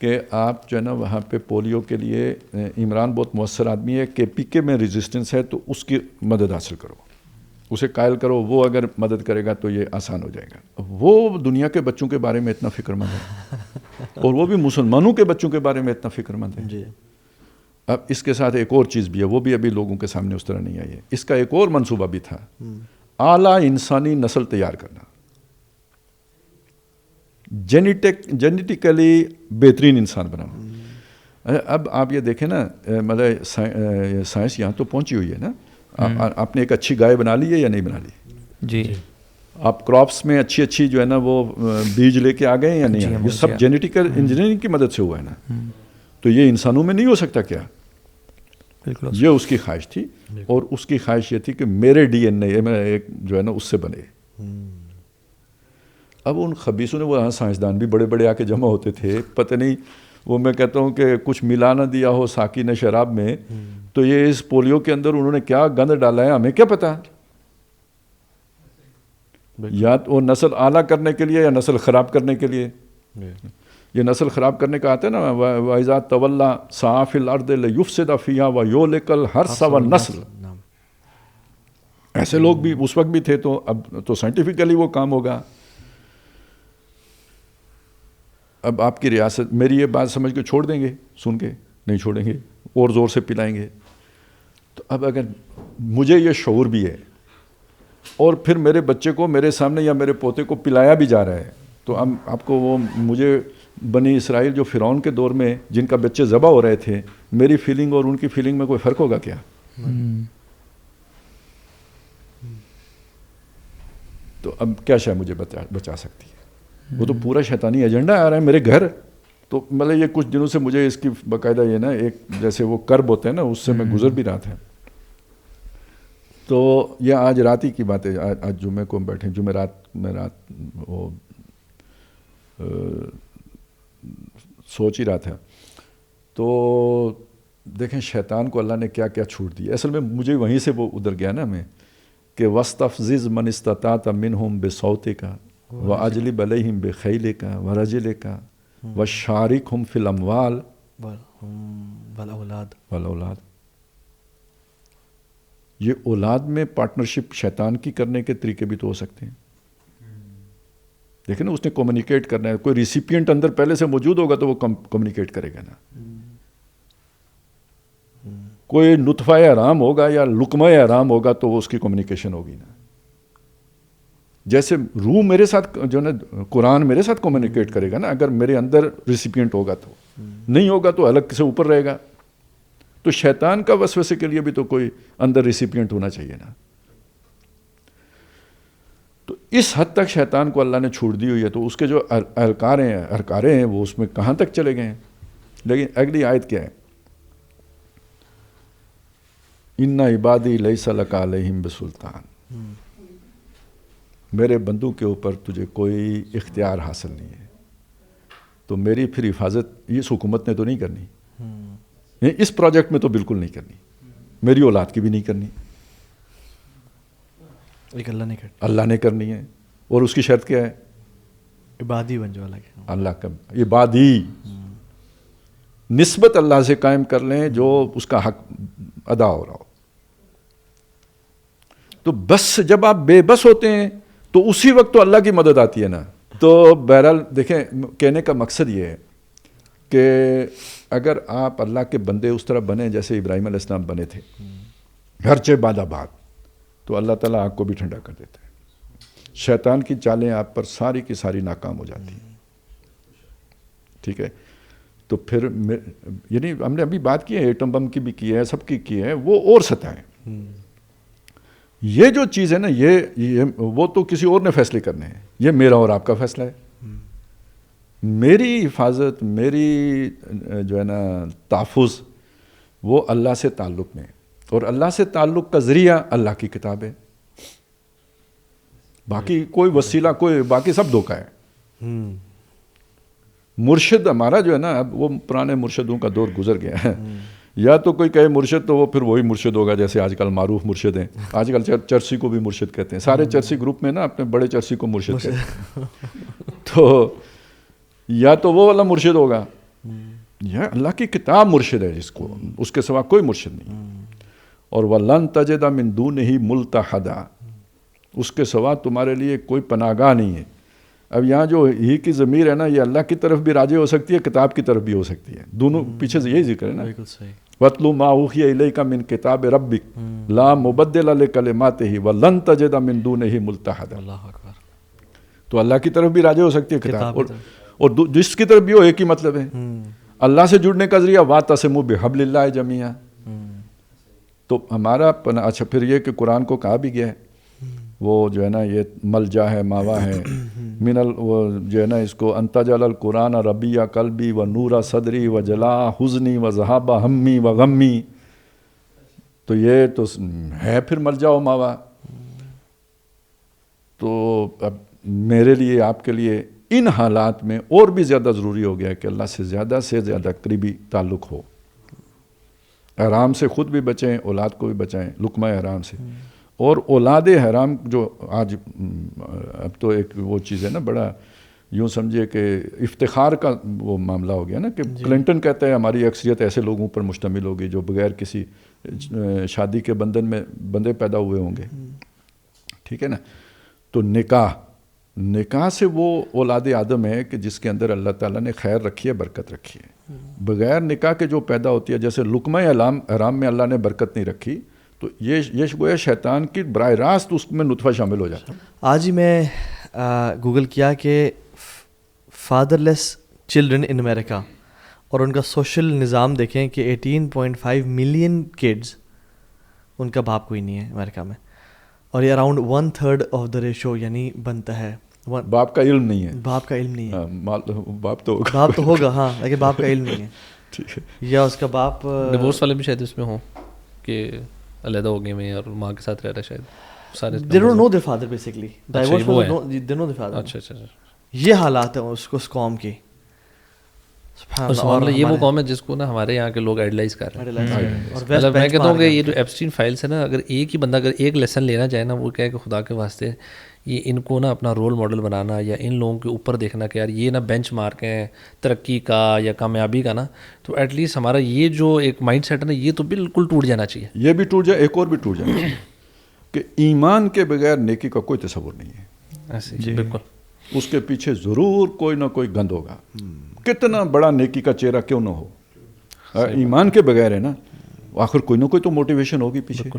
کہ آپ جو ہے نا وہاں پہ پولیو کے لیے, عمران بہت مؤثر آدمی ہے, کہ پی کے میں ریزسٹنس ہے تو اس کی مدد حاصل کرو, اسے قائل کرو, وہ اگر مدد کرے گا تو یہ آسان ہو جائے گا. وہ دنیا کے بچوں کے بارے میں اتنا فکر مند ہے, اور وہ بھی مسلمانوں کے بچوں کے بارے میں اتنا فکر مند ہے. جی. اب اس کے ساتھ ایک اور چیز بھی ہے, وہ بھی ابھی لوگوں کے سامنے اس طرح نہیں آئی ہے. اس کا ایک اور منصوبہ بھی تھا, اعلیٰ انسانی نسل تیار کرنا, جینیٹیکلی بہترین انسان بنانا. اب آپ یہ دیکھیں نا, مطلب سائنس یہاں تو پہنچی ہوئی ہے نا. آپ نے ایک اچھی گائے بنا لی ہے یا نہیں بنا لی؟ جی. آپ کراپس میں اچھی جو ہے نا وہ بیج لے کے آ گئے ہیں یا نہیں؟ یہ سب جینیٹیکل انجینئرنگ کی مدد سے ہوا ہے نا. تو یہ انسانوں میں نہیں ہو سکتا کیا؟ بالکل. یہ اس کی خواہش تھی, اور اس کی خواہش یہ تھی کہ میرے ڈی این اے میں ایک جو ہے نا اس سے بنے. اب ان خبیصوں نے, وہ سائنسدان بھی بڑے بڑے آ کے جمع ہوتے تھے, پتہ نہیں وہ میں کہتا ہوں کہ کچھ ملا نہ دیا ہو ساقی نے شراب میں, تو یہ اس پولیو کے اندر انہوں نے کیا گند ڈالا ہے ہمیں کیا پتا. یا وہ نسل اعلیٰ کرنے کے لیے یا نسل خراب کرنے کے لیے. یہ نسل خراب کرنے کا آتا ہے نا, وَإِذَا تَوَلَّى سَعَىٰ فِي الْأَرْضِ لِيُفْسِدَ فِيهَا وَيُهْلِكَ الْحَرْثَ وَالنَّسْلَ. ایسے لوگ بھی اس وقت بھی تھے, تو اب تو سائنٹیفکلی وہ کام ہوگا. اب آپ کی ریاست میری یہ بات سمجھ کے چھوڑ دیں گے, سن کے نہیں چھوڑیں گے, اور زور سے پلائیں گے. تو اب اگر مجھے یہ شعور بھی ہے, اور پھر میرے بچے کو میرے سامنے یا میرے پوتے کو پلایا بھی جا رہا ہے, تو اب آپ کو وہ مجھے بنی اسرائیل جو فرعون کے دور میں جن کا بچے ذبح ہو رہے تھے, میری فیلنگ اور ان کی فیلنگ میں کوئی فرق ہوگا کیا؟ تو اب کیا شاید مجھے بچا سکتی ہے؟ وہ تو پورا شیطانی ایجنڈا آ رہا ہے میرے گھر. تو مطلب یہ کچھ دنوں سے مجھے اس کی باقاعدہ یہ نا ایک جیسے وہ کرب ہوتے ہیں نا, اس سے میں گزر بھی رہا تھا. تو یہ آج رات ہی کی بات ہے, آج جمعے کو ہم بیٹھے, جمعرات میں رات وہ سوچ ہی رہا تھا. تو دیکھیں شیطان کو اللہ نے کیا کیا چھوٹ دی. اصل میں مجھے وہیں سے وہ ادھر گیا نا میں, کہ وَاسْتَفْزِزْ مَنِ اسْتَطَعْتَ مِنْهُمْ بِصَوْتِكَ وَأَجْلِبْ عَلَيْهِمْ بِخَيْلِكَ وَرَجِلِكَ وَشَارِكْهُمْ فِي الْأَمْوَالِ وَالْأَوْلَادِ. یہ اولاد میں پارٹنرشپ شیطان کی کرنے کے طریقے بھی تو ہو سکتے ہیں. دیکھیں نا, اس نے کمیونیکیٹ کرنا ہے, کوئی ریسیپینٹ اندر پہلے سے موجود ہوگا تو وہ کمیونیکیٹ کرے گا نا. کوئی نطفہ حرام ہوگا یا لقمہ حرام ہوگا تو وہ اس کی کمیونیکیشن ہوگی نا. جیسے روح میرے ساتھ جو نا قرآن میرے ساتھ کمیونیکیٹ کرے گا نا, اگر میرے اندر ریسیپینٹ ہوگا تو, نہیں ہوگا تو الگ سے اوپر رہے گا. تو شیطان کا وسوسے کے لیے بھی تو کوئی اندر ریسیپینٹ ہونا چاہیے نا. تو اس حد تک شیطان کو اللہ نے چھوڑ دی ہوئی ہے, تو اس کے جو اہلکاریں ہیں وہ اس میں کہاں تک چلے گئے ہیں. لیکن اگلی آیت کیا ہے, ان عبادی لیس لک علیہم بسلطان, میرے بندوں کے اوپر تجھے کوئی اختیار حاصل نہیں ہے. تو میری پھر حفاظت اس حکومت نے تو نہیں کرنی, اس پروجیکٹ میں تو بالکل نہیں کرنی, میری اولاد کی بھی نہیں کرنی, ایک اللہ نے اللہ نے کرنی ہے. اور اس کی شرط کیا ہے؟ عبادی بن جو الگ ہے. اللہ کا عبادی، نسبت اللہ سے قائم کر لیں جو اس کا حق ادا ہو رہا ہو. تو بس جب آپ بے بس ہوتے ہیں تو اسی وقت تو اللہ کی مدد آتی ہے نا. تو بہرحال دیکھیں، کہنے کا مقصد یہ ہے کہ اگر آپ اللہ کے بندے اس طرح بنے جیسے ابراہیم علیہ السلام بنے تھے، ہر چہ بعد آباد، تو اللہ تعالیٰ آگ کو بھی ٹھنڈا کر دیتا ہے. شیطان کی چالیں آپ پر ساری کی ساری ناکام ہو جاتی ہیں. ٹھیک ہے، تو پھر یعنی ہم نے ابھی بات کی ہے، ایٹم بم کی بھی کی ہے، سب کی ہے، وہ اور سطح ہے. یہ جو چیز ہے نا، یہ وہ تو کسی اور نے فیصلے کرنے ہیں، یہ میرا اور آپ کا فیصلہ ہے. میری حفاظت، میری جو ہے نا تحفظ، وہ اللہ سے تعلق میں ہے، اور اللہ سے تعلق کا ذریعہ اللہ کی کتاب ہے. باقی کوئی وسیلہ، کوئی باقی سب دھوکہ ہے. مرشد ہمارا جو ہے نا، اب وہ پرانے مرشدوں کا دور گزر گیا ہے. یا تو کوئی کہے مرشد تو وہ پھر وہی مرشد ہوگا جیسے آج کل معروف مرشد ہیں. آج کل چرسی کو بھی مرشد کہتے ہیں، سارے چرسی گروپ میں نا اپنے بڑے چرسی کو مرشد کہتے ہیں. تو یا تو وہ والا مرشد ہوگا، یا اللہ کی کتاب مرشد ہے جس کو، اس کے سوا کوئی مرشد نہیں. اور وَلَن تَجِدَ مِن دُونِهِ مُلْتَحَدًا، اس کے سوا تمہارے لیے کوئی پناہ گاہ نہیں ہے. اب یہاں جو ہی کی ضمیر ہے نا، یہ اللہ کی طرف بھی راجع ہو سکتی ہے، کتاب کی طرف بھی ہو سکتی ہے. دونوں پیچھے سے یہی ذکر ہے نا. بالکل صحیح. وَاتْلُ مَا أُوحِيَ إِلَيْكَ مِن کتاب رَبِّكَ لَا مُبَدِّلَ لِکَلِمَاتِهِ وَلَن تَجِدَ مِن دُونِهِ مُلْتَحَدًا. اللہ اکبر. تو اللہ کی طرف بھی راجع ہو سکتی ہے کتاب، کتاب اور جس کی طرف بھی ہو ایک ہی مطلب ہے. اللہ سے جڑنے کا ذریعہ وَاعْتَصِمُوا بِحَبْلِ اللَّهِ جَمِيعًا. تو ہمارا اچھا پھر یہ کہ قرآن کو کہا بھی گیا ہے، وہ جو ہے نا یہ ملجا ہے، ماوا ہے، وہ جو ہے نا اس کو انت جعل القرآن ربیع قلبی و نور صدری و جلا حزنی و ذہاب ہمی و غمی. تو یہ تو ہے پھر ملجا و ماوا. تو اب میرے لیے، آپ کے لیے ان حالات میں اور بھی زیادہ ضروری ہو گیا ہے کہ اللہ سے زیادہ قریبی تعلق ہو. حرام سے خود بھی بچیں، اولاد کو بھی بچائیں لقمہ حرام سے. اور اولاد حرام جو آج اب تو ایک وہ چیز ہے نا، بڑا یوں سمجھے کہ افتخار کا وہ معاملہ ہو گیا نا، کہ کلنٹن کہتا ہے ہماری اکثریت ایسے لوگوں پر مشتمل ہوگی جو بغیر کسی شادی کے بندھن میں بندے پیدا ہوئے ہوں گے. ٹھیک ہے نا. تو نکاح سے وہ اولاد آدم ہے کہ جس کے اندر اللہ تعالیٰ نے خیر رکھی ہے، برکت رکھی ہے. بغیر نکاح کے جو پیدا ہوتی ہے، جیسے لقمہ حرام میں اللہ نے برکت نہیں رکھی، تو یہ گویا شیطان کی براہ راست اس میں نطفہ شامل ہو جاتا ہے. آج ہی میں گوگل کیا کہ فادر لیس چلڈرن ان امریکہ، اور ان کا سوشل نظام دیکھیں کہ 18.5 ملین کڈز، ان کا باپ کوئی نہیں ہے امریکہ میں. اور یہ اراؤنڈ 1/3 آف دا ریشو یعنی بنتا ہے. باپ کا علم نہیں ہے، باپ کا علم نہیں ہے. باپ تو ہوگا ہاں، لیکن باپ کا علم نہیں ہے. ٹھیک ہے. یا اس کا باپ ڈیورس والے بھی شاید اس میں ہوں کہ علیحدہ ہو گئے ہیں اور ماں کے ساتھ رہ رہا ہے شاید. سارے they don't know their father basically. Divorce وہ for ہے. they know their father. اچھا. یہ حالات ہیں اس قوم کی. سبحان اللہ. یہ وہ قوم ہے جس کو نا ہمارے یہاں کے لوگ آئیڈلائز کر رہے ہیں. مطلب میں کہتا ہوں کہ یہ جو ایپسٹین فائلس ہے نا، اگر ایک ہی بندہ اگر ایک لیسن لینا چاہے نا، وہ کہے کہ خدا کے واسطے یہ ان کو نا اپنا رول ماڈل بنانا، یا ان لوگوں کے اوپر دیکھنا کہ یار یہ نا بینچ مارک ہیں ترقی کا یا کامیابی کا نا، تو ایٹ لیسٹ ہمارا یہ جو ایک مائنڈ سیٹ ہے نا، یہ تو بالکل ٹوٹ جانا چاہیے. یہ بھی ٹوٹ جائے، ایک اور بھی ٹوٹ جائے کہ ایمان کے بغیر نیکی کا کوئی تصور نہیں ہے. ایسے بالکل. اس کے پیچھے ضرور کوئی نہ کوئی گند ہوگا، کتنا بڑا نیکی کا چہرہ کیوں نہ ہو. ایمان کے بغیر ہے نا، آخر کوئی نہ کوئی تو موٹیویشن ہوگی پیچھے.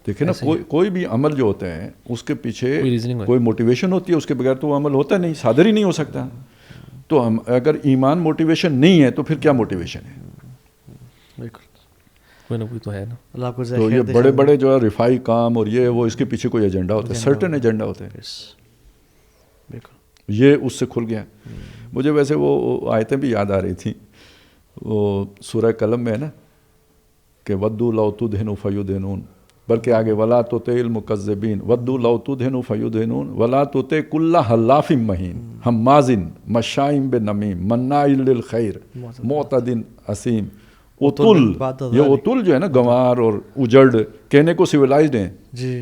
دیکھیں نا، کوئی بھی عمل جو ہوتا ہے اس کے پیچھے کوئی موٹیویشن ہوتی ہے، اس کے بغیر تو وہ عمل ہوتا نہیں، صادر ہی نہیں ہو سکتا. تو ہم اگر ایمان موٹیویشن نہیں ہے تو پھر کیا موٹیویشن ہے؟ بالکل کوئی نہ کوئی تو ہے نا. اللہ کو تو یہ بڑے بڑے جو ہے رفائی کام اور یہ وہ، اس کے پیچھے کوئی ایجنڈا ہوتا ہے، سرٹن ایجنڈا ہوتا ہے. یہ اس سے کھل گیا. مجھے ویسے وہ آیتیں بھی یاد آ رہی تھیں، وہ سورہ قلم میں ہے نا کہ ودو لو تدہنوا فیدہنون، بلکہ آگے ولا تطع المکذبین ودو لو تدہنوا فیدہنون ولا تطع کل حلاف مہین ہماز مشاء بنمیم مناع للخیر معتد اثیم. اتل، یہ اتل جو ہے نا گنوار اور اجڑ، کہنے کو سویلائزڈ ہیں جی،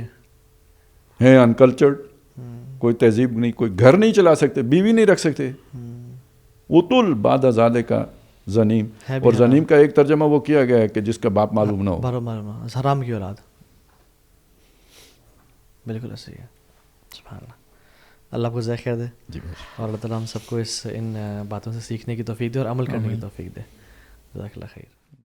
ہیں انکلچرڈ. کوئی تہذیب نہیں, کوئی گھر نہیں چلا سکتے, بیوی نہیں رکھ سکتے. اتل بعد ازادے کا زنیم, اور زنیم کا ایک ترجمہ وہ کیا گیا ہے کہ جس کا باپ معلوم نہ ہو, حرام کی اولاد. بالکل ایسے ہی ہے. سبحان اللہ. اللہ آپ کو ذائقہ خیر دے, اور اللہ تعالیٰ ہم سب کو ان باتوں سے سیکھنے کی توفیق دے اور عمل کرنے کی توفیق دے. جزاک اللہ خیر.